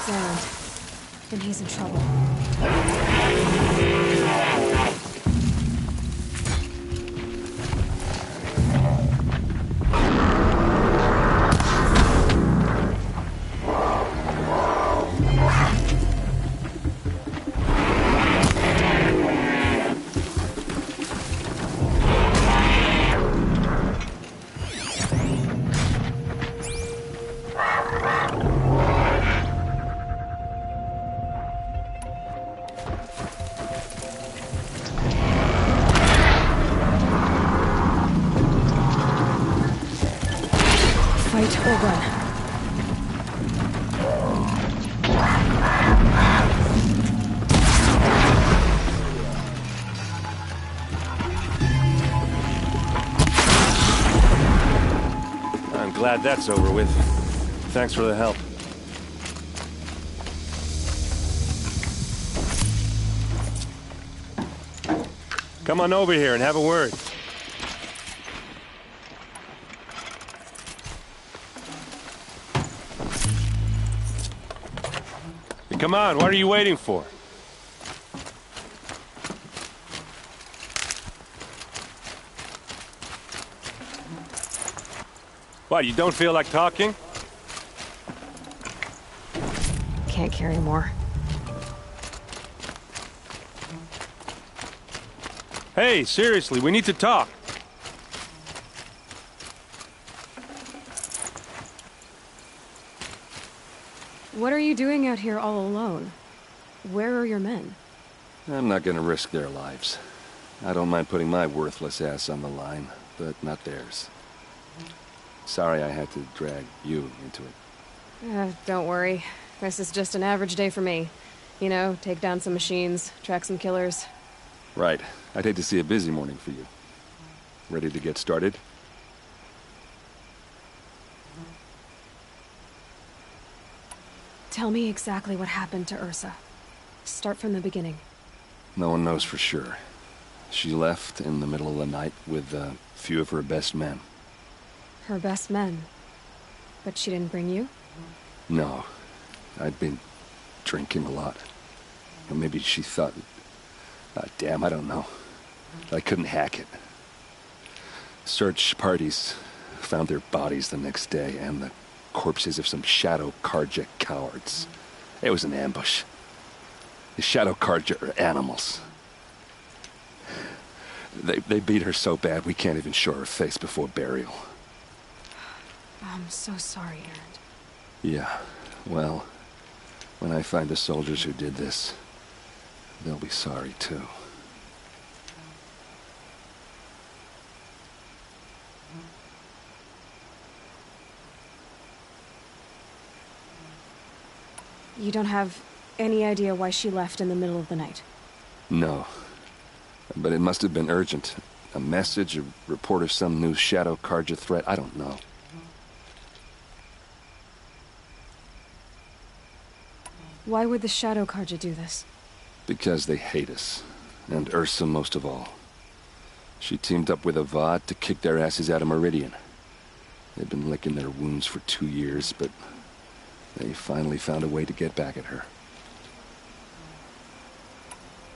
It's Erend. And he's in trouble. Fight or run. I'm glad that's over with. Thanks for the help. Come on over here and have a word. Come on, what are you waiting for? What, you don't feel like talking? Can't carry more. Hey, seriously, we need to talk. What are you doing out here all alone? Where are your men? I'm not gonna risk their lives. I don't mind putting my worthless ass on the line, but not theirs. Sorry I had to drag you into it. Don't worry. This is just an average day for me. You know, take down some machines, track some killers. Right. I'd hate to see a busy morning for you. Ready to get started? Tell me exactly what happened to Ursa. Start from the beginning. No one knows for sure. She left in the middle of the night with a few of her best men. Her best men? But she didn't bring you? No. I'd been drinking a lot. Or maybe she thought... damn, I don't know. I couldn't hack it. Search parties found their bodies the next day, and the corpses of some Shadow Karja cowards. It was an ambush. The Shadow Karja are animals. They beat her so bad we can't even show her face before burial. I'm so sorry, Erend. Yeah, well, when I find the soldiers who did this, they'll be sorry too. You don't have any idea why she left in the middle of the night? No. But it must have been urgent. A message, a report of some new Shadow Karja threat, I don't know. Why would the Shadow Karja do this? Because they hate us. And Ursa most of all. She teamed up with Avad to kick their asses out of Meridian. They've been licking their wounds for 2 years, but they finally found a way to get back at her.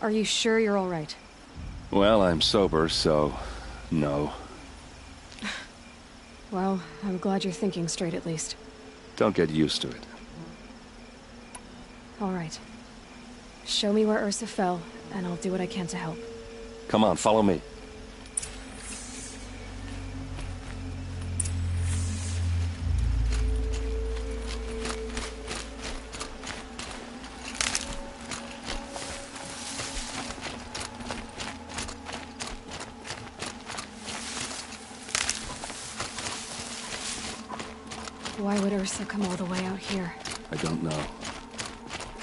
Are you sure you're all right? Well, I'm sober, so... no. Well, I'm glad you're thinking straight at least. Don't get used to it. All right. Show me where Ursa fell, and I'll do what I can to help. Come on, follow me. Why would Ursa come all the way out here? I don't know.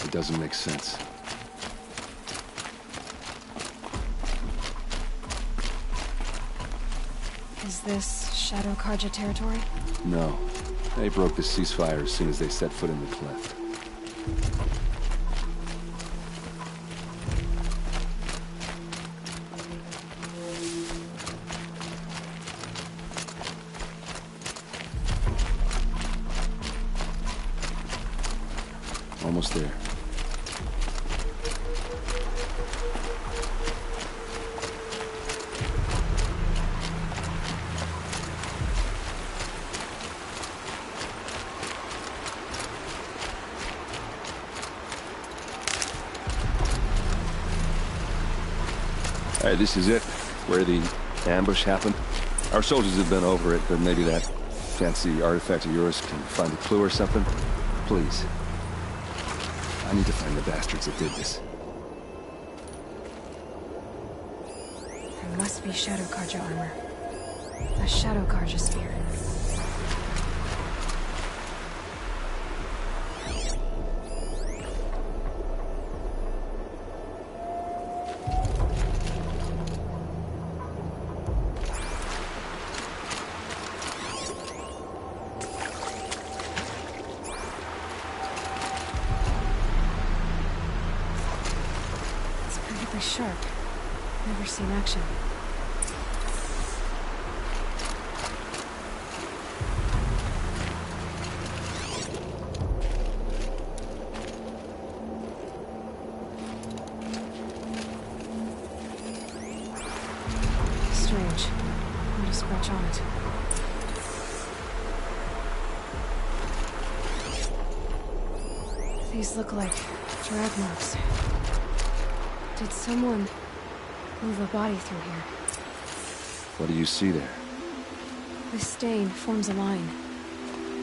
It doesn't make sense. Is this Shadow Karja territory? No. They broke the ceasefire as soon as they set foot in the cleft. Almost there. All right, this is it, where the ambush happened. Our soldiers have been over it, but maybe that fancy artifact of yours can find a clue or something. Please. I need to find the bastards that did this. There must be Shadow Karja armor. A Shadow Karja spear. Sharp. Never seen action. Strange. Not a scratch on it. These look like drag marks. Did someone move a body through here? What do you see there? The stain forms a line,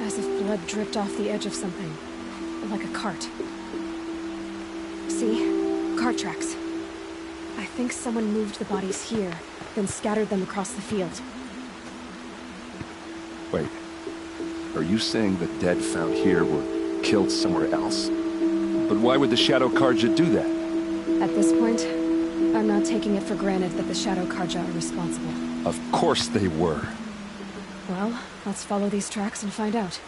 as if blood dripped off the edge of something, like a cart. See? Cart tracks. I think someone moved the bodies here, then scattered them across the field. Wait. Are you saying the dead found here were killed somewhere else? But why would the Shadow Karja do that? At this point, I'm not taking it for granted that the Shadow Karja are responsible. Of course they were. Well, let's follow these tracks and find out.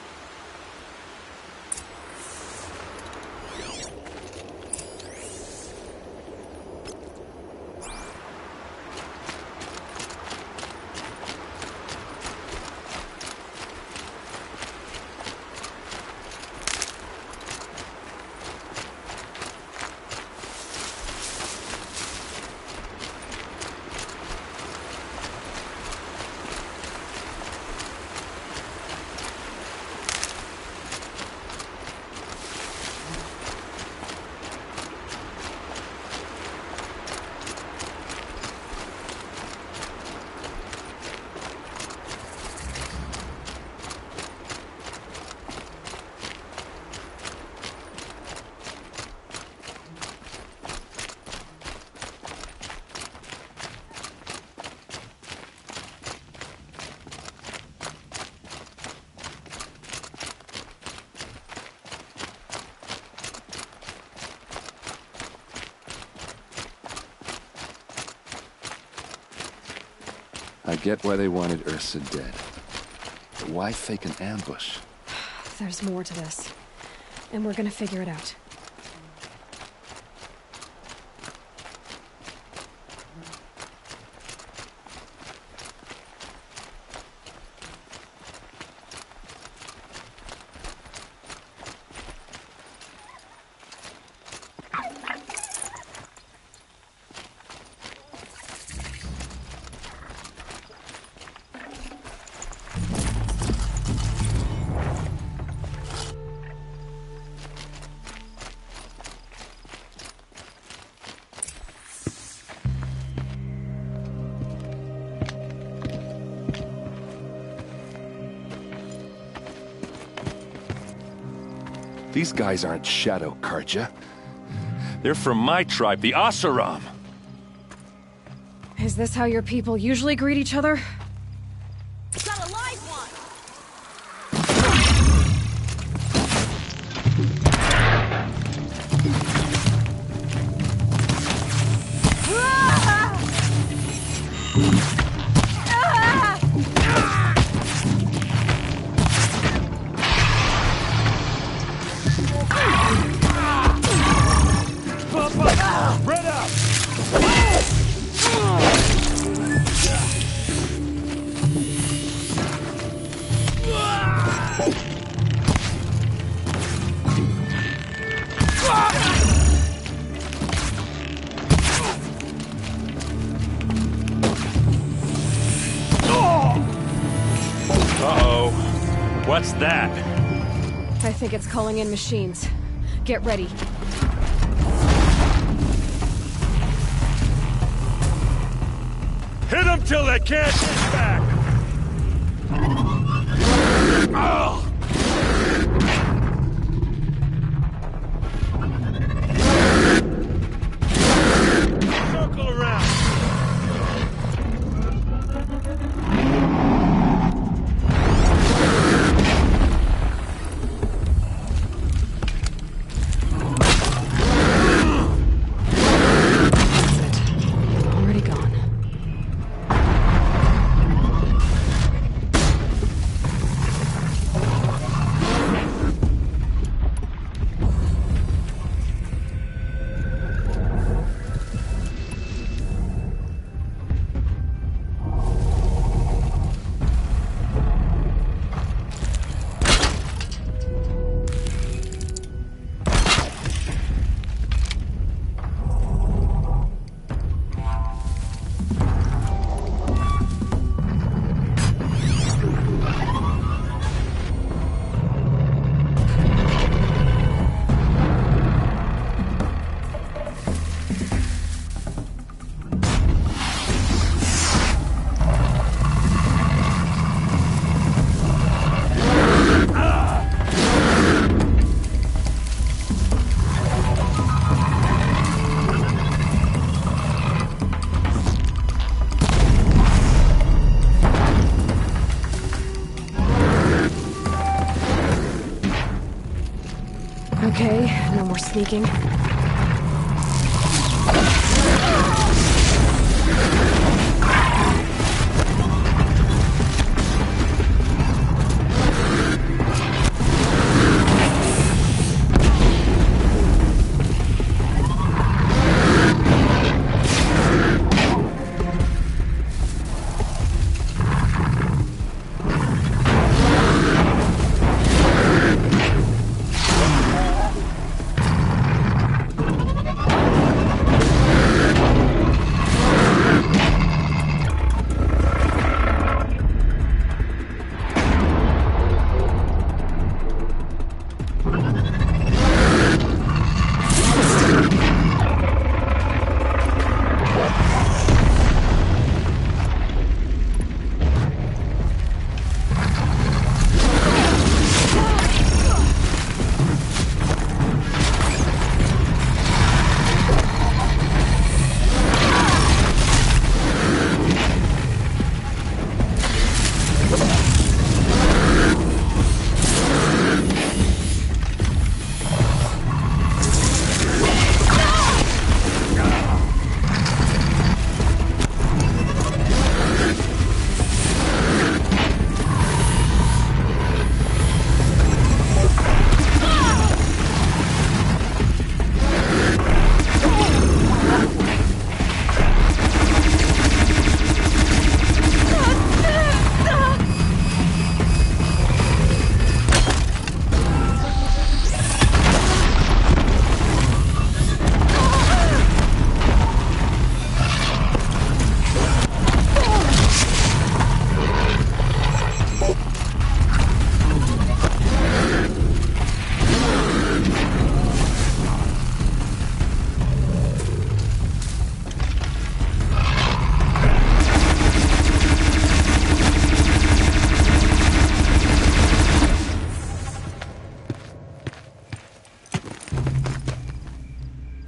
I get why they wanted Ursa dead. But why fake an ambush? There's more to this, and we're gonna figure it out. These guys aren't Shadow Karja. They're from my tribe, the Asaram. Is this how your people usually greet each other? Got a live one! Red up! What's that? I think it's calling in machines. Get ready. Hit them till they can't get back! Oh! Circle around! Already gone. Okay, no more sneaking.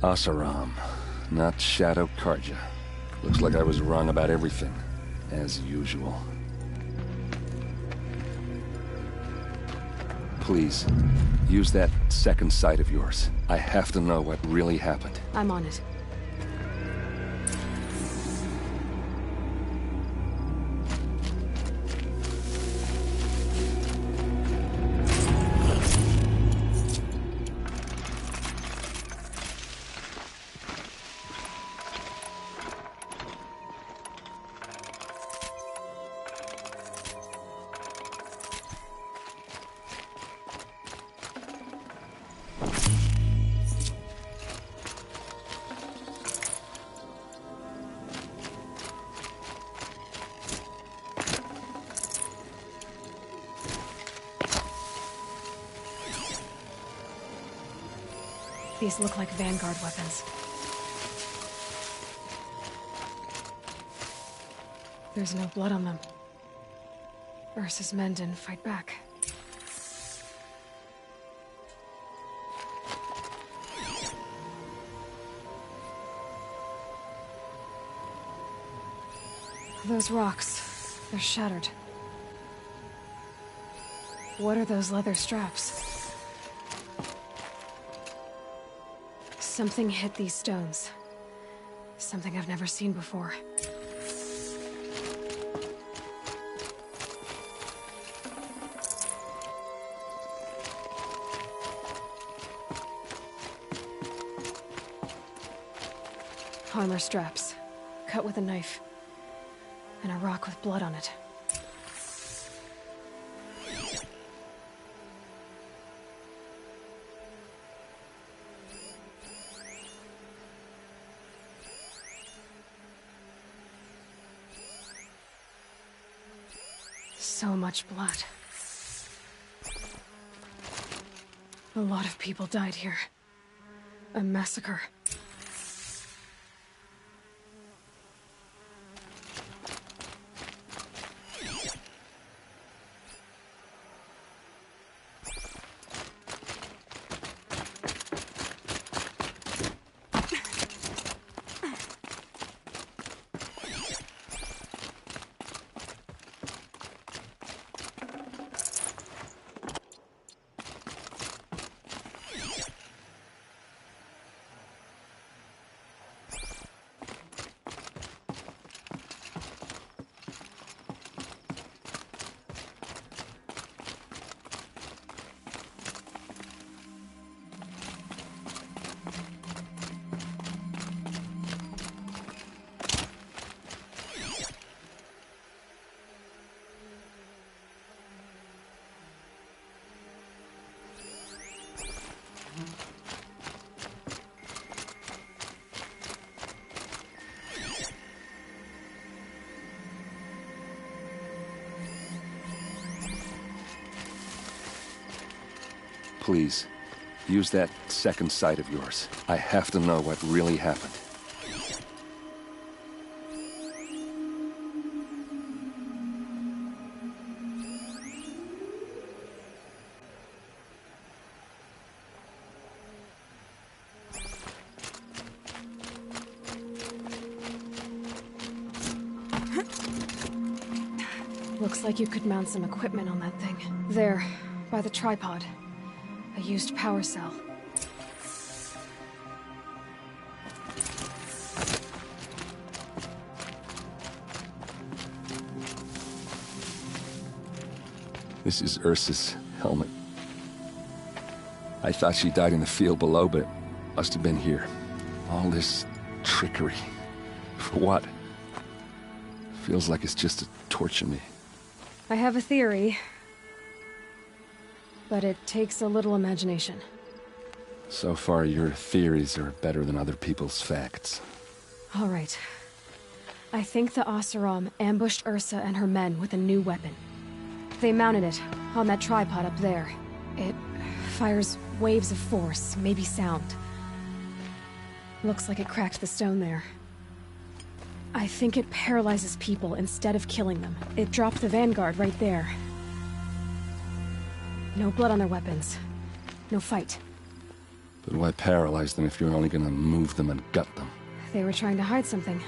Asaram, not Shadow Karja. Looks like I was wrong about everything, as usual. Please, use that second sight of yours. I have to know what really happened. I'm on it. These look like Vanguard weapons. There's no blood on them. Ursa's men didn't fight back. Those rocks, they're shattered. What are those leather straps? Something hit these stones. Something I've never seen before. Armor straps, cut with a knife, and a rock with blood on it. So much blood. A lot of people died here. A massacre. Please, use that second sight of yours. I have to know what really happened. Looks like you could mount some equipment on that thing. There, by the tripod. A used power cell. This is Ursa's helmet. I thought she died in the field below, but it must have been here. All this trickery. For what? Feels like it's just to torture me. I have a theory. But it takes a little imagination. So far, your theories are better than other people's facts. All right. I think the Oseram ambushed Ursa and her men with a new weapon. They mounted it on that tripod up there. It fires waves of force, maybe sound. Looks like it cracked the stone there. I think it paralyzes people instead of killing them. It dropped the Vanguard right there. No blood on their weapons. No fight. But why paralyze them if you're only gonna move them and gut them? They were trying to hide something.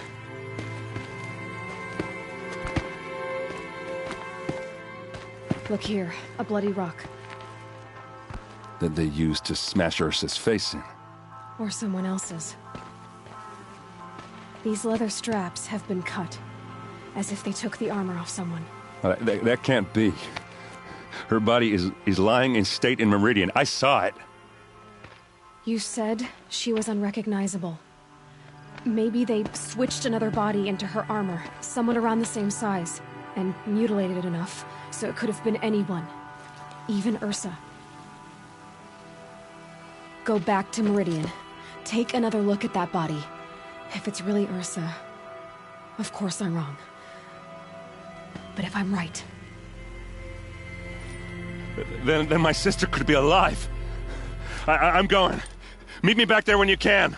Look here, a bloody rock. That they used to smash Ursa's face in. Or someone else's. These leather straps have been cut, as if they took the armor off someone. That can't be. Her body is lying in state in Meridian. I saw it. You said she was unrecognizable. Maybe they switched another body into her armor, someone around the same size, and mutilated it enough, so it could have been anyone. Even Ursa. Go back to Meridian. Take another look at that body. If it's really Ursa, of course I'm wrong. But if I'm right... Then my sister could be alive. I'm going. Meet me back there when you can.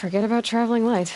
Forget about traveling light.